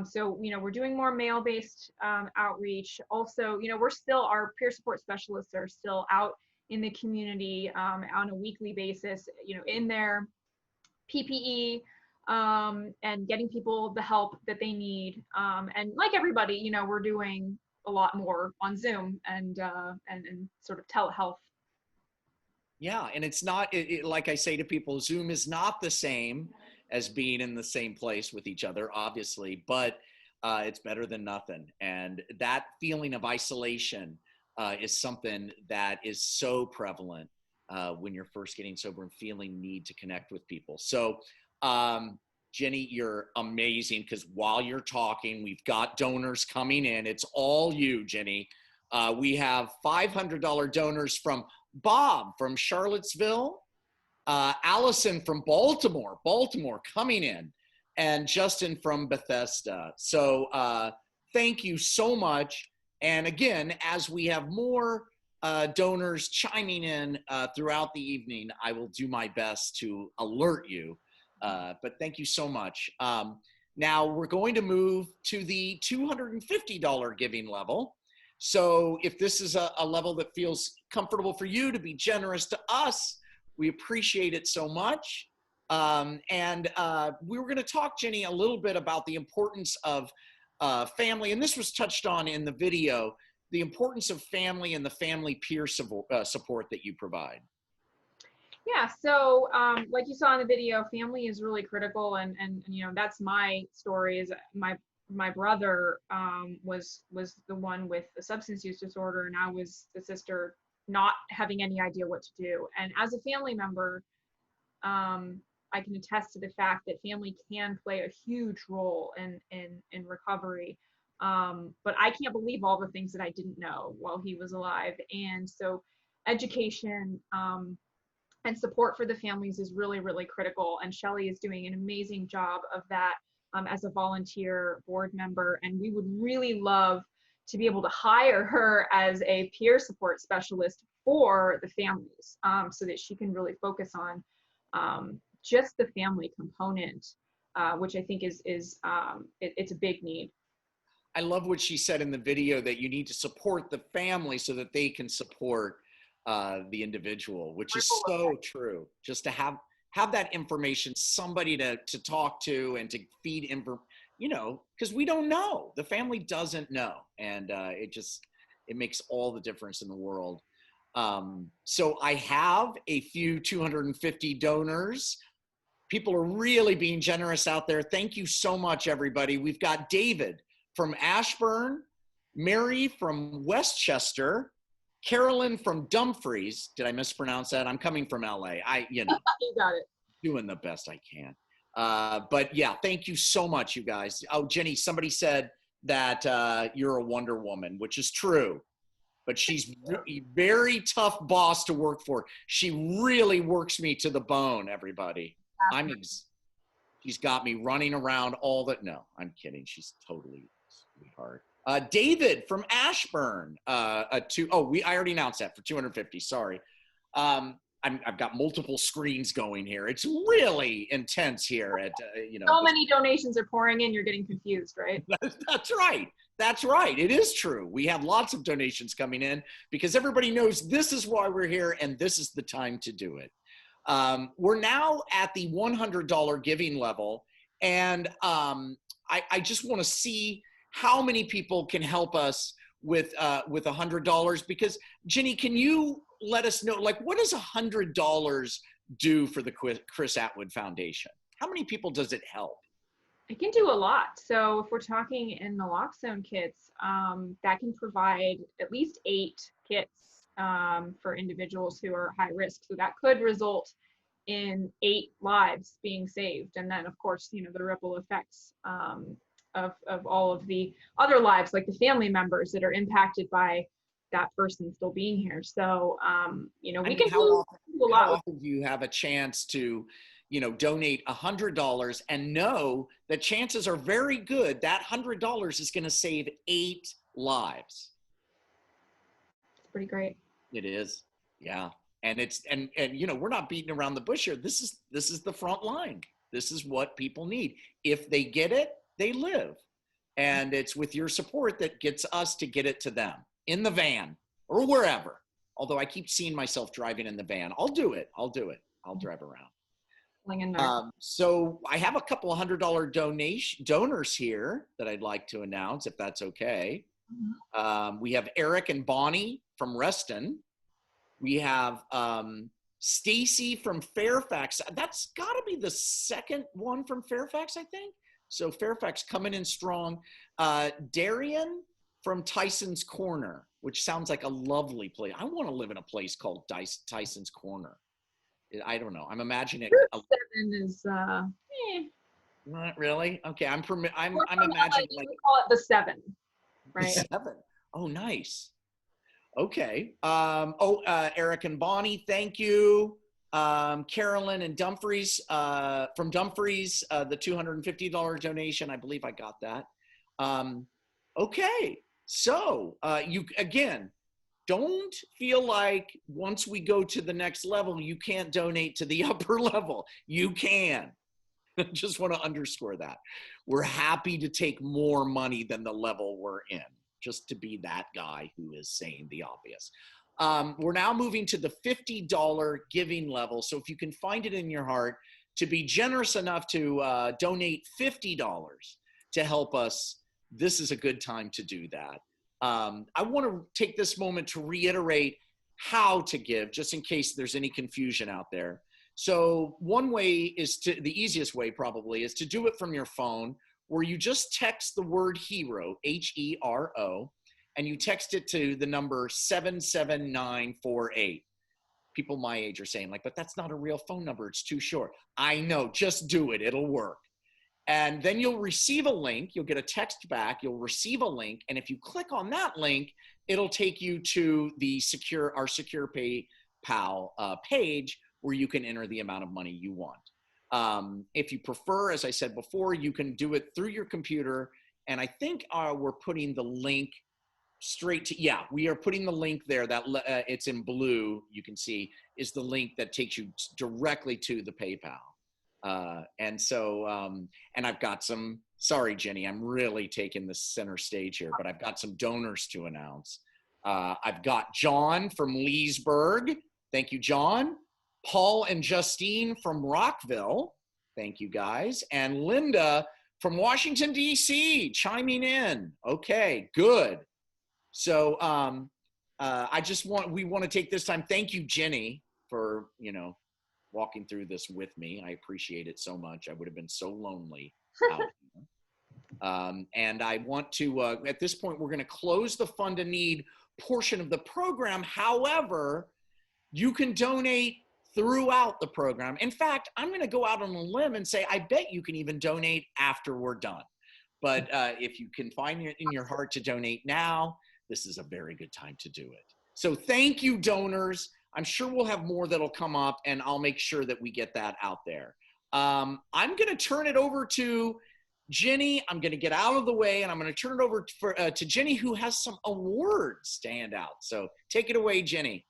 So, you know, we're doing more mail-based outreach. Also, you know, our peer support specialists are still out in the community on a weekly basis, you know, in their PPE and getting people the help that they need. And like everybody, you know, we're doing a lot more on Zoom and sort of telehealth. Yeah, and it's not, like I say to people, Zoom is not the same as being in the same place with each other, obviously, but it's better than nothing. And that feeling of isolation is something that is so prevalent when you're first getting sober and feeling need to connect with people. So Jenny, you're amazing, because while you're talking, we've got donors coming in. It's all you, Jenny. We have $500 donors from Bob from Charlottesville, Allison from Baltimore coming in, and Justin from Bethesda. So thank you so much. And again, as we have more donors chiming in throughout the evening, I will do my best to alert you. But thank you so much. Now we're going to move to the $250 giving level. So if this is a level that feels comfortable for you to be generous to us, we appreciate it so much. And we were going to talk, Jenny, a little bit about the importance of family. And this was touched on in the video, the importance of family and the family peer support that you provide. Yeah, so like you saw in the video, family is really critical, and you know, that's my story. Is my brother was the one with the substance use disorder, and I was the sister not having any idea what to do. And as a family member, I can attest to the fact that family can play a huge role in recovery. But I can't believe all the things that I didn't know while he was alive. And so education and support for the families is really, really critical. And Shelly is doing an amazing job of that as a volunteer board member. And we would really love to be able to hire her as a peer support specialist for the families, so that she can really focus on just the family component, which I think is it's a big need. I love what she said in the video, that you need to support the family so that they can support the individual, which is so true. Just to have that information, somebody to talk to and to feed info, you know, because we don't know. The family doesn't know. And it makes all the difference in the world. So I have a few 250 donors. People are really being generous out there. Thank you so much, everybody. We've got David from Ashburn, Mary from Westchester, Carolyn from Dumfries. Did I mispronounce that? I'm coming from LA. You got it. Doing the best I can. But yeah, thank you so much, you guys. Oh, Jenny, somebody said that you're a Wonder Woman, which is true. But she's a very tough boss to work for. She really works me to the bone, everybody. She's got me running around all that. No, I'm kidding. She's totally sweetheart. David from Ashburn. I already announced that for 250. Sorry. I've got multiple screens going here. It's really intense here at, So many donations are pouring in, you're getting confused, right? That's right. That's right. It is true. We have lots of donations coming in because everybody knows this is why we're here and this is the time to do it. We're now at the $100 giving level. And I just want to see how many people can help us with $100, because Jenny, can you let us know, like, what does $100 do for the Chris Atwood Foundation? How many people does it help? It can do a lot. So if we're talking in naloxone kits, that can provide at least 8 kits for individuals who are high risk. So that could result in 8 lives being saved. And then of course, the ripple effects of all of the other lives, like the family members that are impacted by that person still being here. So, we can do a lot. How often do you have a chance to, donate $100 and know that chances are very good that $100 is going to save 8 lives? It's pretty great. It is. Yeah. And we're not beating around the bush here. This is the front line. This is what people need. If they get it, they live. And it's with your support that gets us to get it to them in the van or wherever. Although I keep seeing myself driving in the van. I'll do it. I'll drive around. So I have a couple of $100 donors here that I'd like to announce, if that's okay. Mm-hmm. We have Eric and Bonnie from Reston. We have Stacy from Fairfax. That's got to be the second one from Fairfax, I think. So Fairfax coming in strong. Darian from Tyson's Corner, which sounds like a lovely place. I want to live in a place called Tyson's Corner. I don't know. I'm imagining it. 7 is, Not really. Okay, I'm We're from LA, imagining you like would call it the 7, right? 7. Oh, nice. Okay. Eric and Bonnie, thank you. Carolyn and Dumfries from Dumfries, the $250 donation. I believe I got that. Okay. So you again, don't feel like once we go to the next level, you can't donate to the upper level. You can. Just want to underscore that. We're happy to take more money than the level we're in, just to be that guy who is saying the obvious. We're now moving to the $50 giving level. So if you can find it in your heart to be generous enough to donate $50 to help us, this is a good time to do that. I want to take this moment to reiterate how to give, just in case there's any confusion out there. So one way is the easiest way probably is to do it from your phone, where you just text the word hero, H-E-R-O, and you text it to the number 77948. People my age are saying like, but that's not a real phone number. It's too short. I know, just do it. It'll work. And then you'll receive a link. You'll get a text back. You'll receive a link. And if you click on that link, it'll take you to the our secure PayPal page where you can enter the amount of money you want. If you prefer, as I said before, you can do it through your computer. And I think we're putting the link straight to, yeah, we are putting the link there that it's in blue, you can see, is the link that takes you directly to the PayPal. And I've got some, sorry, Jenny, I'm really taking the center stage here, but I've got some donors to announce. I've got John from Leesburg. Thank you, John. Paul and Justine from Rockville. Thank you, guys. And Linda from Washington, D.C. chiming in. Okay, good. So we want to take this time. Thank you, Jenny, for, walking through this with me. I appreciate it so much. I would have been so lonely out here. And I want to, at this point, we're going to close the Fund a Need portion of the program. However, you can donate throughout the program. In fact, I'm going to go out on a limb and say, I bet you can even donate after we're done. But if you can find it in your heart to donate now, this is a very good time to do it. So thank you, donors. I'm sure we'll have more that'll come up, and I'll make sure that we get that out there. I'm going to turn it over to Jenny. I'm going to get out of the way, and I'm going to turn it over to Jenny, who has some awards to hand out. So take it away, Jenny.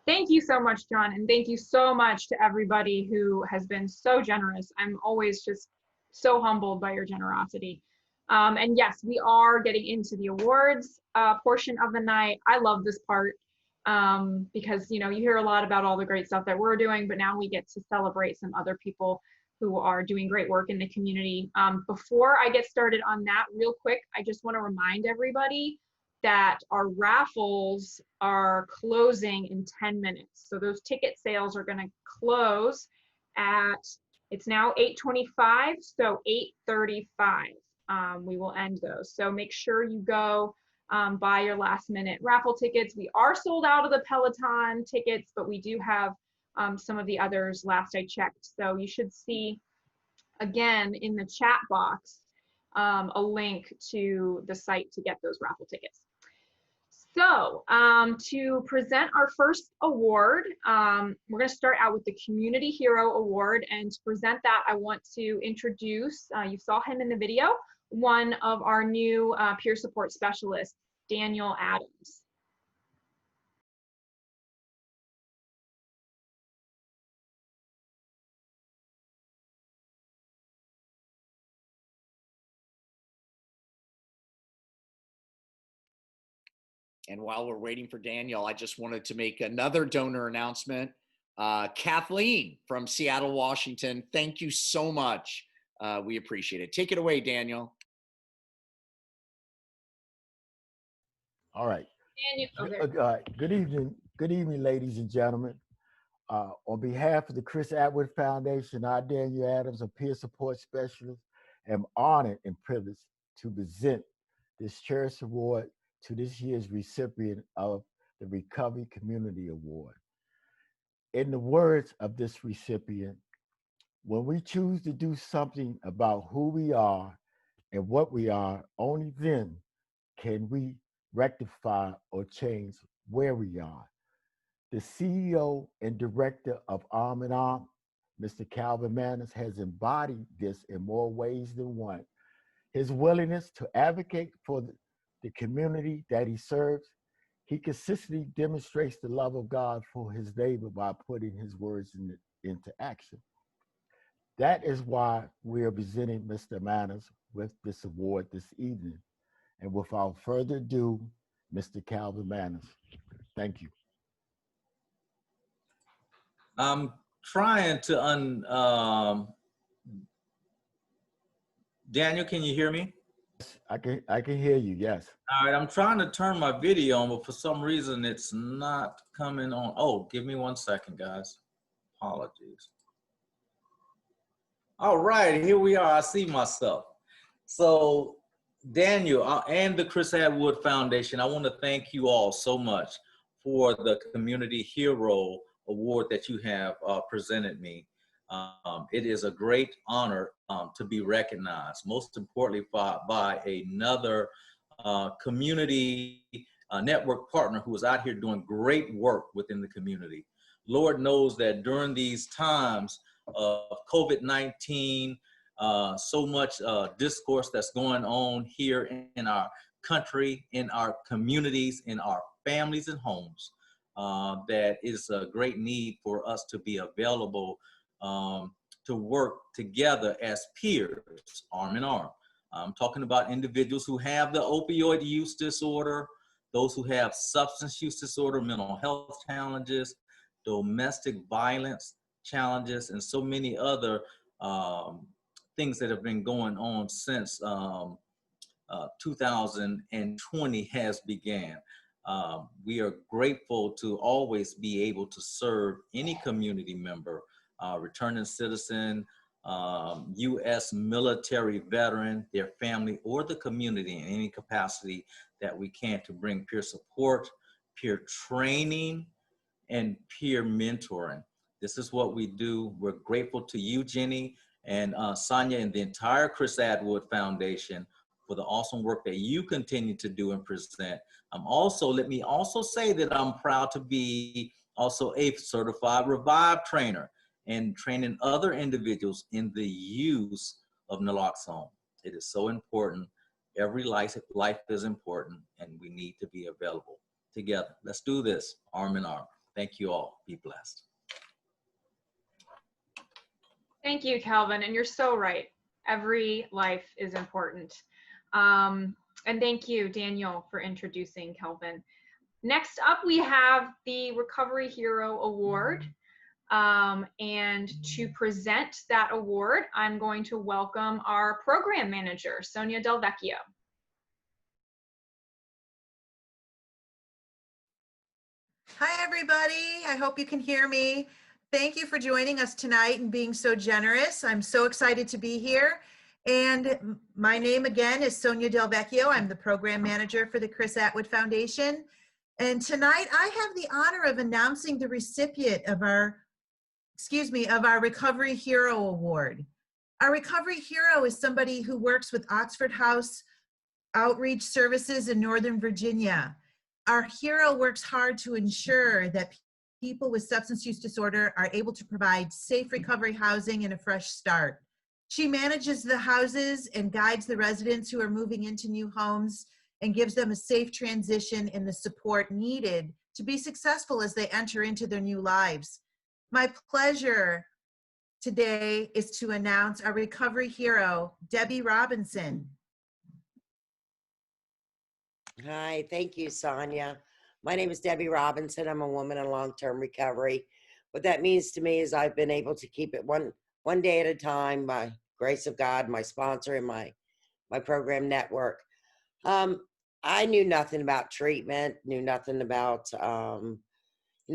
Thank you so much, John, and thank you so much to everybody who has been so generous. I'm always just so humbled by your generosity. And yes, we are getting into the awards portion of the night. I love this part because, you hear a lot about all the great stuff that we're doing, but now we get to celebrate some other people who are doing great work in the community. Before I get started on that real quick, I just want to remind everybody that our raffles are closing in 10 minutes. So those ticket sales are going to close at, it's now 8:25, so 8:35. We will end those. So make sure you go buy your last minute raffle tickets. We are sold out of the Peloton tickets, but we do have some of the others last I checked. So you should see, again, in the chat box, a link to the site to get those raffle tickets. So to present our first award, we're going to start out with the Community Hero Award. And to present that, I want to introduce, you saw him in the video, one of our new peer support specialists, Daniel Adams. And while we're waiting for Daniel, I just wanted to make another donor announcement. Kathleen from Seattle, Washington, thank you so much. We appreciate it. Take it away, Daniel. All right. Daniel, good evening, ladies and gentlemen. On behalf of the Chris Atwood Foundation, I, Daniel Adams, a peer support specialist, am honored and privileged to present this Cherished Award to this year's recipient of the Recovery Community Award. In the words of this recipient, When we choose to do something about who we are and what we are, only then can we rectify or change where we are. The CEO and director of Arm in Arm, Mr. Kelvin Manurs, has embodied this in more ways than one. His willingness to advocate for the community that he serves, he consistently demonstrates the love of God for his neighbor by putting his words into action. That is why we are presenting Mr. Manurs with this award this evening. And without further ado, Mr. Kelvin Manurs. Thank you. I'm trying to Daniel, can you hear me? I can hear you, yes. All right, I'm trying to turn my video on, but for some reason it's not coming on. Oh, give me 1 second, guys. Apologies. All right, here we are. I see myself. So Daniel and the Chris Atwood Foundation, I want to thank you all so much for the Community Hero Award that you have presented me. It is a great honor to be recognized, most importantly by another community network partner who is out here doing great work within the community. Lord knows that during these times of COVID-19, so much discourse that's going on here in our country, in our communities, in our families and homes, that is a great need for us to be available to work together as peers, arm in arm. I'm talking about individuals who have the opioid use disorder, those who have substance use disorder, mental health challenges, domestic violence challenges, and so many other things that have been going on since 2020 has began. We are grateful to always be able to serve any community member, returning citizen, U.S. military veteran, their family, or the community in any capacity that we can to bring peer support, peer training, and peer mentoring. This is what we do. We're grateful to you, Jenny, and Sonia, and the entire Chris Atwood Foundation for the awesome work that you continue to do and present. Let me also say that I'm proud to be also a certified Revive trainer and training other individuals in the use of naloxone. It is so important. Every life is important, and we need to be available together. Let's do this, arm in arm. Thank you all. Be blessed. Thank you, Kelvin. And you're so right. Every life is important. And thank you, Daniel, for introducing Kelvin. Next up, we have the Recovery Hero Award. And to present that award, I'm going to welcome our program manager, Sonia Del Vecchio. Hi, everybody. I hope you can hear me. Thank you for joining us tonight and being so generous. I'm so excited to be here. And my name again is Sonia Del Vecchio. I'm the program manager for the Chris Atwood Foundation. And tonight I have the honor of announcing the recipient of our Recovery Hero Award. Our Recovery Hero is somebody who works with Oxford House Outreach Services in Northern Virginia. Our hero works hard to ensure that people with substance use disorder are able to provide safe recovery housing and a fresh start. She manages the houses and guides the residents who are moving into new homes and gives them a safe transition and the support needed to be successful as they enter into their new lives. My pleasure today is to announce our recovery hero, Debbie Robinson. Hi, thank you, Sonia. My name is Debbie Robinson. I'm a woman in long-term recovery. What that means to me is I've been able to keep it one day at a time by grace of God, my sponsor, and my program network. I knew nothing about treatment, knew nothing about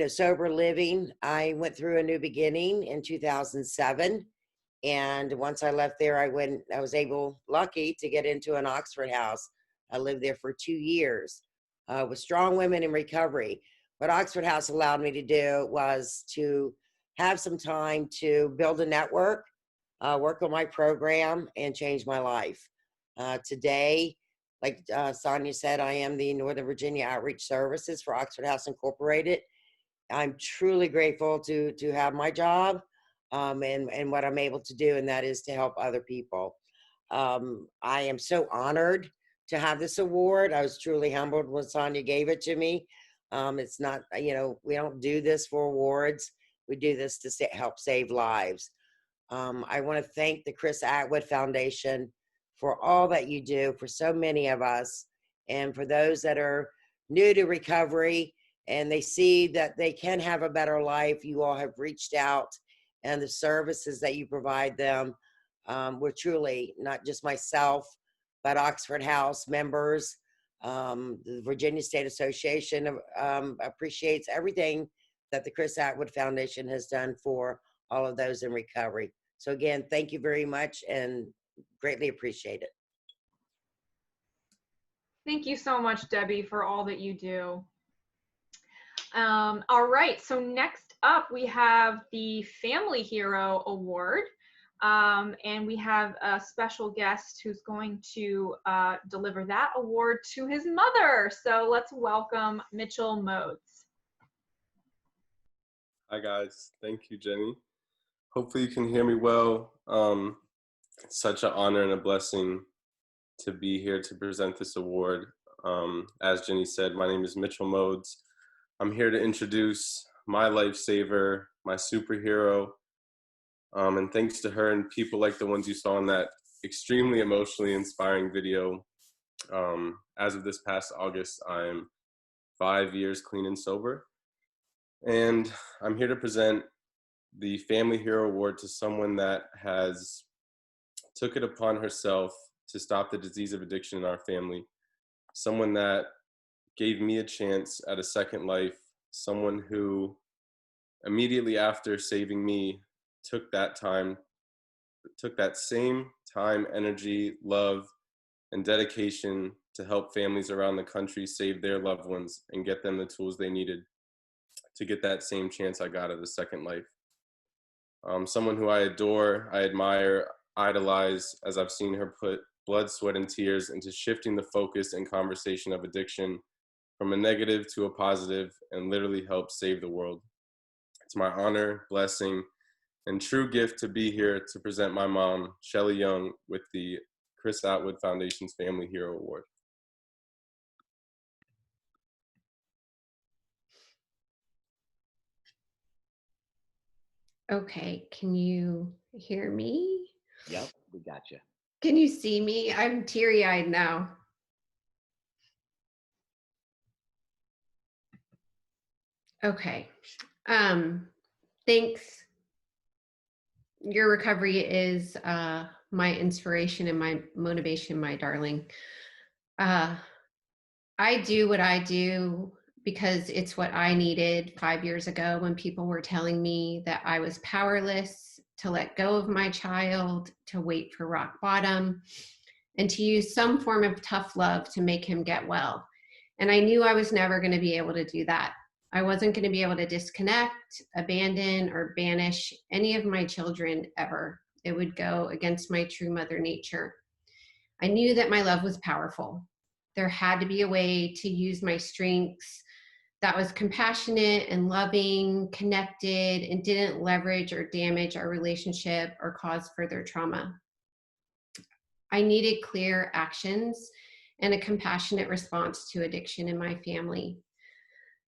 sober living. I went through a new beginning in 2007. And once I left there, I was lucky to get into an Oxford house. I lived there for 2 years with strong women in recovery. What Oxford House allowed me to do was to have some time to build a network, work on my program, and change my life. Today, like Sonia said, I am the Northern Virginia Outreach Services for Oxford House Incorporated. I'm truly grateful to have my job and what I'm able to do, and that is to help other people. I am so honored to have this award. I was truly humbled when Sonia gave it to me. It's not, we don't do this for awards. We do this to help save lives. I want to thank the Chris Atwood Foundation for all that you do for so many of us, and for those that are new to recovery and they see that they can have a better life. You all have reached out, and the services that you provide them, we're truly, not just myself, but Oxford House members, the Virginia State Association appreciates everything that the Chris Atwood Foundation has done for all of those in recovery. So again, thank you very much and greatly appreciate it. Thank you so much, Debbie, for all that you do. All right, so next up we have the Family Hero Award. And we have a special guest who's going to deliver that award to his mother. So let's welcome Mitchell Modes. Hi guys, thank you, Jenny. Hopefully you can hear me well. It's such an honor and a blessing to be here to present this award. As Jenny said, my name is Mitchell Modes. I'm here to introduce my lifesaver, my superhero. And thanks to her and people like the ones you saw in that extremely emotionally inspiring video, as of this past August, I'm 5 years clean and sober. And I'm here to present the Family Hero Award to someone that has took it upon herself to stop the disease of addiction in our family. Someone that gave me a chance at a second life. Someone who immediately after saving me took that same time, energy, love, and dedication to help families around the country save their loved ones and get them the tools they needed to get that same chance I got at a second life. Someone who I adore, I admire, idolize, as I've seen her put blood, sweat, and tears into shifting the focus and conversation of addiction from a negative to a positive, and literally help save the world. It's my honor, blessing, and true gift to be here to present my mom, Shelly Young, with the Chris Atwood Foundation's Family Hero Award. Okay, can you hear me? Yep, we got you. Can you see me? I'm teary-eyed now. Okay. Thanks. Your recovery is my inspiration and my motivation, my darling. I do what I do because it's what I needed 5 years ago when people were telling me that I was powerless to let go of my child, to wait for rock bottom, and to use some form of tough love to make him get well. And I knew I was never going to be able to do that. I wasn't going to be able to disconnect, abandon, or banish any of my children ever. It would go against my true mother nature. I knew that my love was powerful. There had to be a way to use my strengths that was compassionate and loving, connected, and didn't leverage or damage our relationship or cause further trauma. I needed clear actions and a compassionate response to addiction in my family.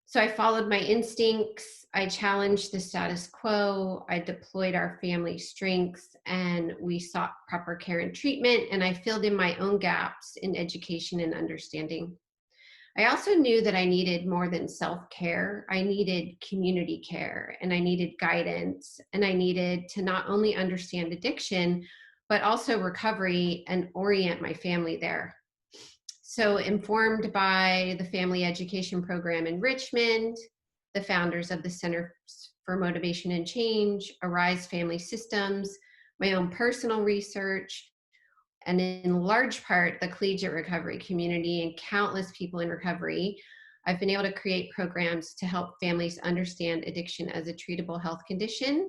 So I followed my instincts, I challenged the status quo, I deployed our family strengths, and we sought proper care and treatment, and I filled in my own gaps in education and understanding. I also knew that I needed more than self-care. I needed community care, and I needed guidance, and I needed to not only understand addiction, but also recovery and orient my family there. So informed by the family education program in Richmond, the founders of the Center for Motivation and Change, Arise Family Systems, my own personal research, and in large part, the collegiate recovery community and countless people in recovery, I've been able to create programs to help families understand addiction as a treatable health condition,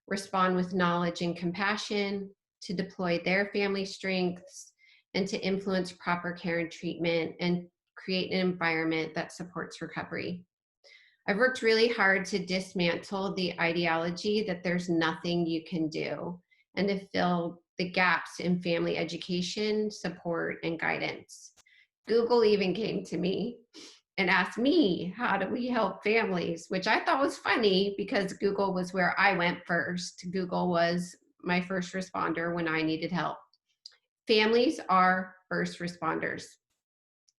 respond with knowledge and compassion, to deploy their family strengths, and to influence proper care and treatment and create an environment that supports recovery. I've worked really hard to dismantle the ideology that there's nothing you can do and to fill the gaps in family education, support, and guidance. Google even came to me and asked me, how do we help families? Which I thought was funny because Google was where I went first. Google was my first responder when I needed help. Families are first responders.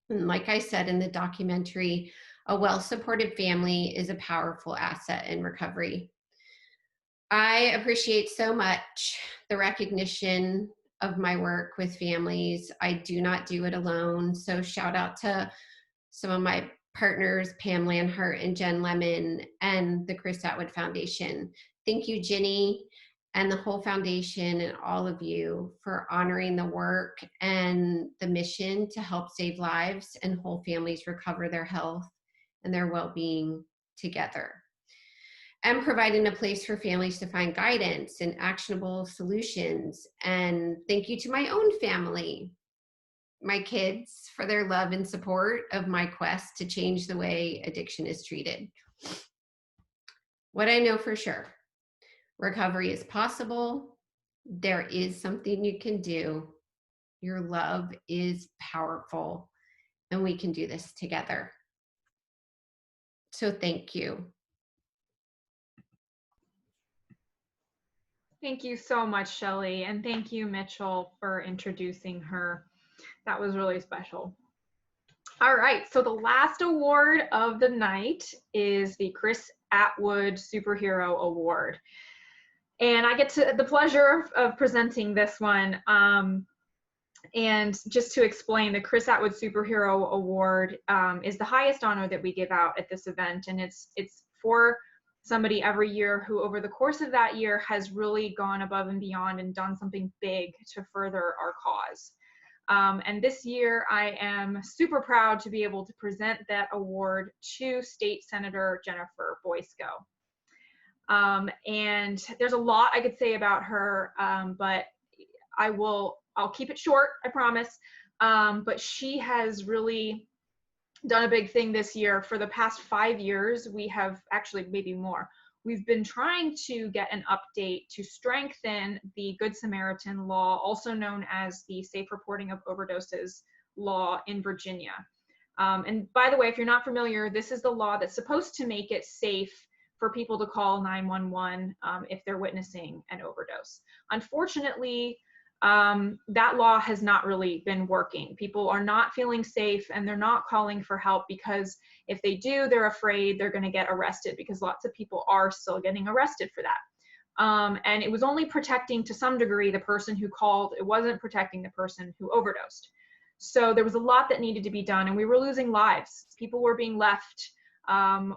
And like I said in the documentary, a well-supported family is a powerful asset in recovery. I appreciate so much the recognition of my work with families. I do not do it alone. So shout out to some of my partners, Pam Lanhart and Jen Lemon, and the Chris Atwood Foundation. Thank you, Jenny, and the whole foundation and all of you for honoring the work and the mission to help save lives and whole families recover their health and their well-being together. And providing a place for families to find guidance and actionable solutions. And thank you to my own family, my kids, for their love and support of my quest to change the way addiction is treated. What I know for sure, recovery is possible. There is something you can do. Your love is powerful, and we can do this together. So thank you. Thank you so much, Shelly, and thank you, Mitchell, for introducing her. That was really special. All right, so the last award of the night is the Chris Atwood Superhero Award. And I get the pleasure of presenting this one. And just to explain, the Chris Atwood Superhero Award is the highest honor that we give out at this event. And it's for somebody every year who over the course of that year has really gone above and beyond and done something big to further our cause. And this year I am super proud to be able to present that award to State Senator Jennifer Boysko. And there's a lot I could say about her, but I'll keep it short, I promise. But she has really done a big thing this year. For the past 5 years, we have actually maybe more. We've been trying to get an update to strengthen the Good Samaritan law, also known as the Safe Reporting of Overdoses law in Virginia. And by the way, if you're not familiar, this is the law that's supposed to make it safe for people to call 911 if they're witnessing an overdose. Unfortunately, that law has not really been working. People are not feeling safe and they're not calling for help because if they do, they're afraid they're going to get arrested because lots of people are still getting arrested for that. And it was only protecting to some degree the person who called. It wasn't protecting the person who overdosed. So there was a lot that needed to be done and we were losing lives. People were being left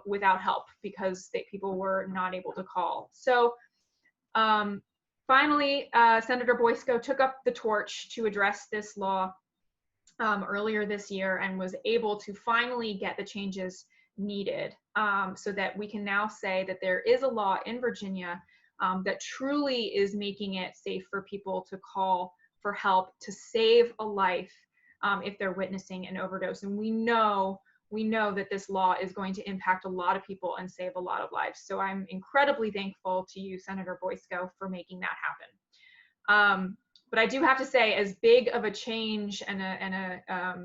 without help because people were not able to call. So finally, Senator Boysko took up the torch to address this law earlier this year and was able to finally get the changes needed so that we can now say that there is a law in Virginia that truly is making it safe for people to call for help to save a life if they're witnessing an overdose. And we know that this law is going to impact a lot of people and save a lot of lives. So I'm incredibly thankful to you, Senator Boysko, for making that happen. But I do have to say, as big of a change and a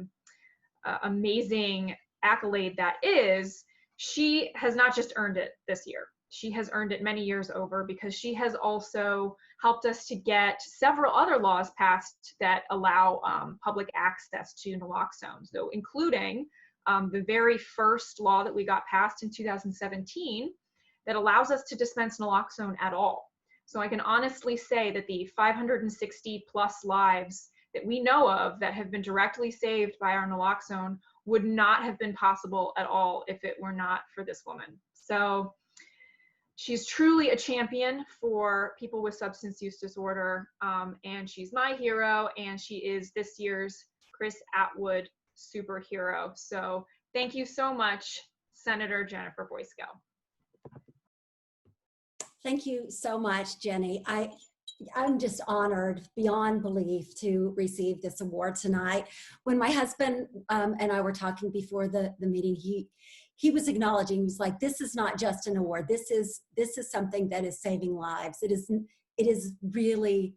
amazing accolade that is, she has not just earned it this year. She has earned it many years over because she has also helped us to get several other laws passed that allow public access to naloxone. So including the very first law that we got passed in 2017 that allows us to dispense naloxone at all. So I can honestly say that the 560 plus lives that we know of that have been directly saved by our naloxone would not have been possible at all if it were not for this woman. So she's truly a champion for people with substance use disorder, and she's my hero, and she is this year's Chris Atwood Superhero. So thank you so much, Senator Jennifer Boysko. Thank you so much, Jenny. I'm just honored beyond belief to receive this award tonight. When my husband and I were talking before the meeting, he was acknowledging, he was like, this is not just an award. This is something that is saving lives. It is really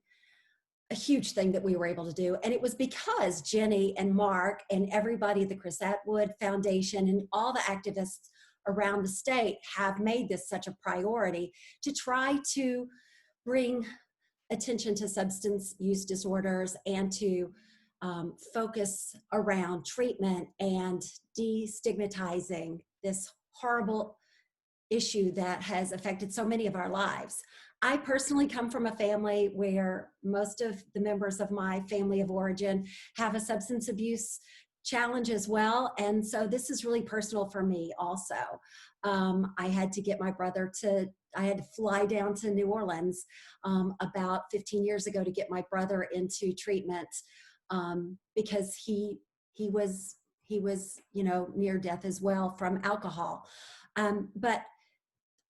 a huge thing that we were able to do. And it was because Jenny and Mark and everybody at the Chris Atwood Foundation and all the activists around the state have made this such a priority to try to bring attention to substance use disorders and to focus around treatment and destigmatizing this horrible issue that has affected so many of our lives. I personally come from a family where most of the members of my family of origin have a substance abuse challenge as well. And so this is really personal for me also. I had to get my brother I had to fly down to New Orleans about 15 years ago to get my brother into treatment because he was, near death as well from alcohol. But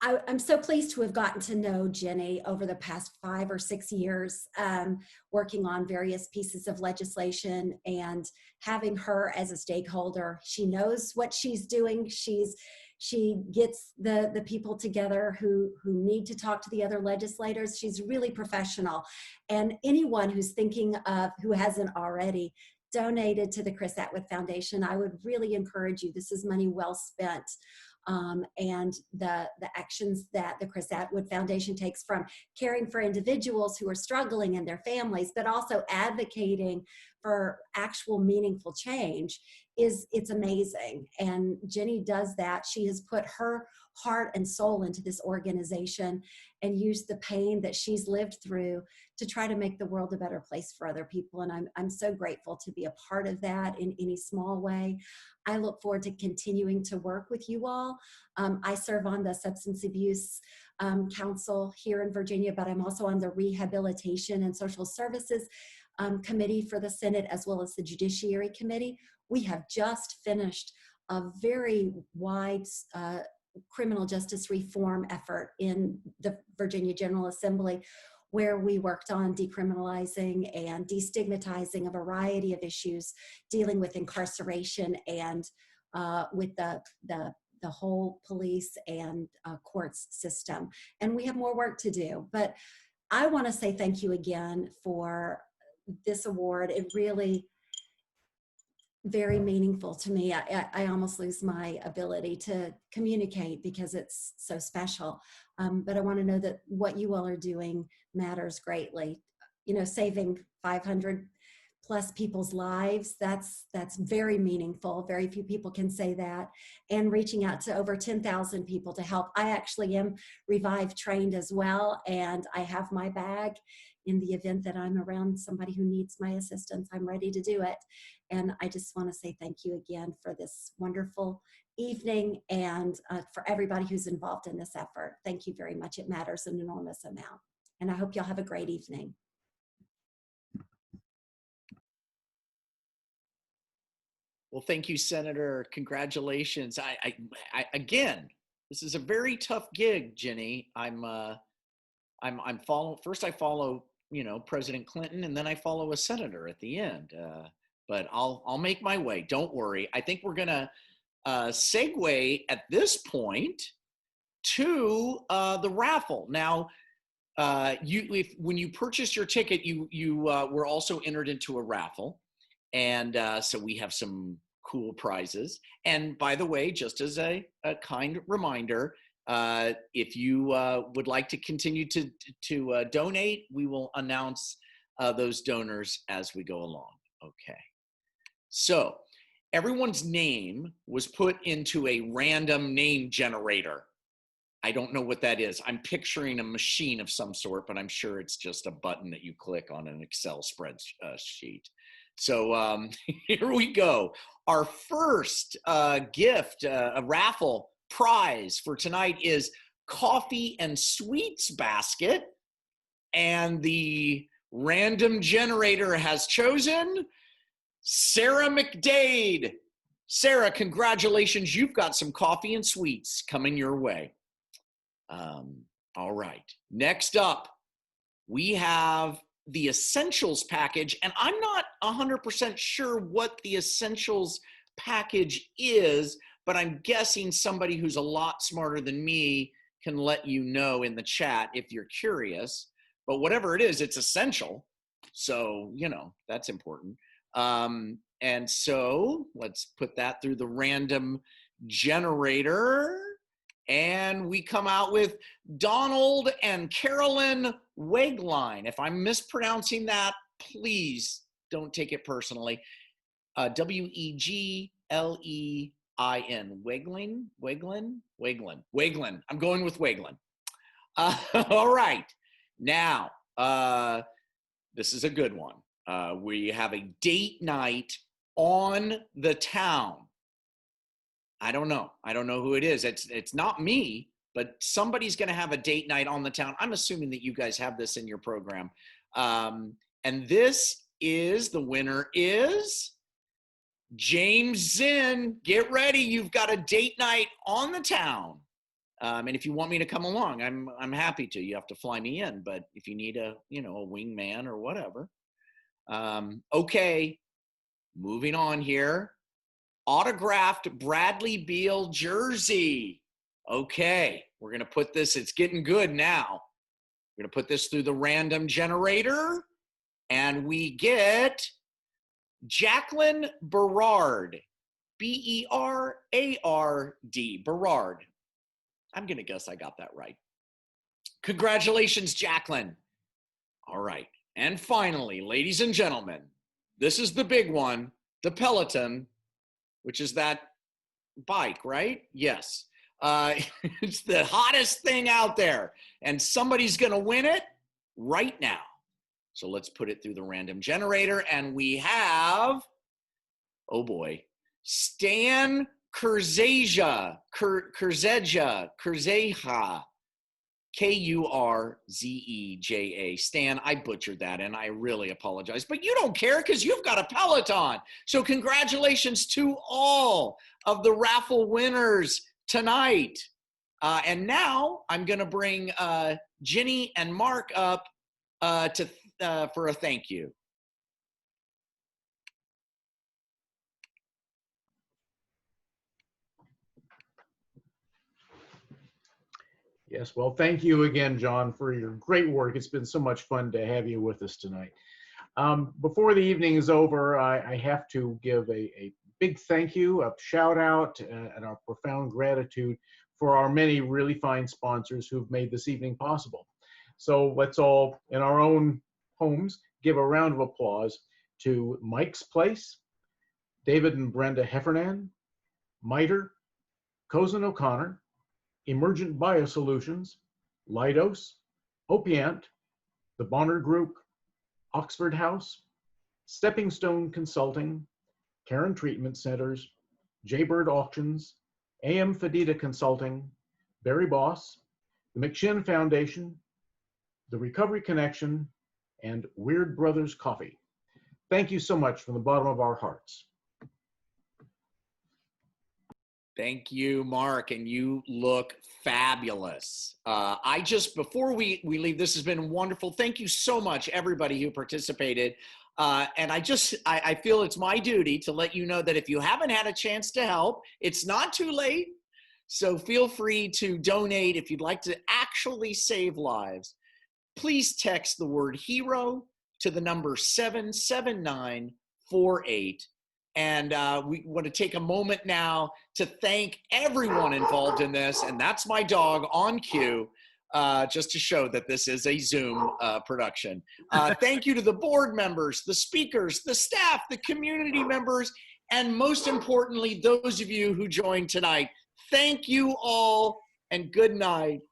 I'm so pleased to have gotten to know Jenny over the past 5 or 6 years, working on various pieces of legislation and having her as a stakeholder. She knows what she's doing. She gets the people together who need to talk to the other legislators. She's really professional. And anyone who's thinking of, who hasn't already donated to the Chris Atwood Foundation, I would really encourage you. This is money well spent. And the actions that the Chris Atwood Foundation takes, from caring for individuals who are struggling and their families, but also advocating for actual meaningful change, it's amazing. And Jenny does that. She has put her heart and soul into this organization and used the pain that she's lived through to try to make the world a better place for other people. And I'm so grateful to be a part of that in any small way. I look forward to continuing to work with you all. I serve on the Substance Abuse Council here in Virginia, but I'm also on the Rehabilitation and Social Services Committee for the Senate, as well as the Judiciary Committee. We have just finished a very wide criminal justice reform effort in the Virginia General Assembly, where we worked on decriminalizing and destigmatizing a variety of issues dealing with incarceration and with the whole police and courts system. And we have more work to do. But I want to say thank you again for this award. It really very meaningful to me. I almost lose my ability to communicate because it's so special. But I want to know that what you all are doing matters greatly. Saving 500 plus people's lives, that's very meaningful. Very few people can say that. And reaching out to over 10,000 people to help. I actually am Revive trained as well, and I have my bag. In the event that I'm around somebody who needs my assistance, I'm ready to do it. And I just want to say thank you again for this wonderful evening and for everybody who's involved in this effort. Thank you very much. It matters an enormous amount. And I hope y'all have a great evening. Well, thank you, Senator. Congratulations. I again, this is a very tough gig, Jenny. I'm following. First, I follow, President Clinton, and then I follow a senator at the end. But I'll make my way. Don't worry. I think we're gonna segue at this point to the raffle. Now, when you purchased your ticket, you were also entered into a raffle. And so we have some cool prizes. And by the way, just as a kind reminder, if you would like to continue to donate, we will announce those donors as we go along. Okay. So everyone's name was put into a random name generator. I don't know what that is. I'm picturing a machine of some sort, but I'm sure it's just a button that you click on an Excel spreadsheet. So here we go. Our first gift, a raffle prize for tonight, is coffee and sweets basket. And the random generator has chosen Sarah McDade. Sarah, congratulations. You've got some coffee and sweets coming your way. All right. Next up, we have the Essentials package, and I'm not 100% sure what the Essentials package is, but I'm guessing somebody who's a lot smarter than me can let you know in the chat if you're curious. But whatever it is, it's essential. So, you know, that's important. And so let's put that through the random generator. And we come out with Donald and Carolyn Wegline. If I'm mispronouncing that, please don't take it personally. W-E-G-L-E-I-N. Weglin. I'm going with Weglin. All right. Now, this is a good one. We have a date night on the town. I don't know who it is. It's not me, but somebody's going to have a date night on the town. I'm assuming that you guys have this in your program. And this is, the winner is James Zinn. Get ready. You've got a date night on the town. And if you want me to come along, I'm happy to. You have to fly me in, but if you need a wingman or whatever. Okay, moving on here. Autographed Bradley Beal jersey. Okay, we're going to put this, it's getting good now. We're going to put this through the random generator, and we get Jacqueline Berard. B-E-R-A-R-D. Berard. I'm going to guess I got that right. Congratulations, Jacqueline. All right. And finally, ladies and gentlemen, this is the big one, the Peloton, which is that bike, right? Yes. It's the hottest thing out there, and somebody's going to win it right now. So let's put it through the random generator, and we have, oh boy, Stan Kurzeja, K-U-R-Z-E-J-A. Stan, I butchered that, and I really apologize. But you don't care because you've got a Peloton. So congratulations to all of the raffle winners tonight. And now I'm going to bring Ginny and Mark up for a thank you. Yes, well, thank you again, John, for your great work. It's been so much fun to have you with us tonight. Before the evening is over, I have to give a big thank you, a shout out, and our profound gratitude for our many really fine sponsors who've made this evening possible. So let's all, in our own homes, give a round of applause to Mike's Place, David and Brenda Heffernan, Miter, Cozen O'Connor, Emergent Biosolutions, Leidos, Opiant, the Bonner Group, Oxford House, Stepping Stone Consulting, Karen Treatment Centers, Jaybird Auctions, AM Fadita Consulting, Barry Boss, the McShin Foundation, the Recovery Connection, and Weird Brothers Coffee. Thank you so much from the bottom of our hearts. Thank you, Mark, and you look fabulous. Before we leave, this has been wonderful. Thank you so much, everybody who participated. And I feel it's my duty to let you know that if you haven't had a chance to help, it's not too late. So feel free to donate if you'd like to actually save lives. Please text the word HERO to the number 77948. And we want to take a moment now to thank everyone involved in this. And that's my dog on cue, just to show that this is a Zoom production. Thank you to the board members, the speakers, the staff, the community members, and most importantly, those of you who joined tonight. Thank you all, and good night.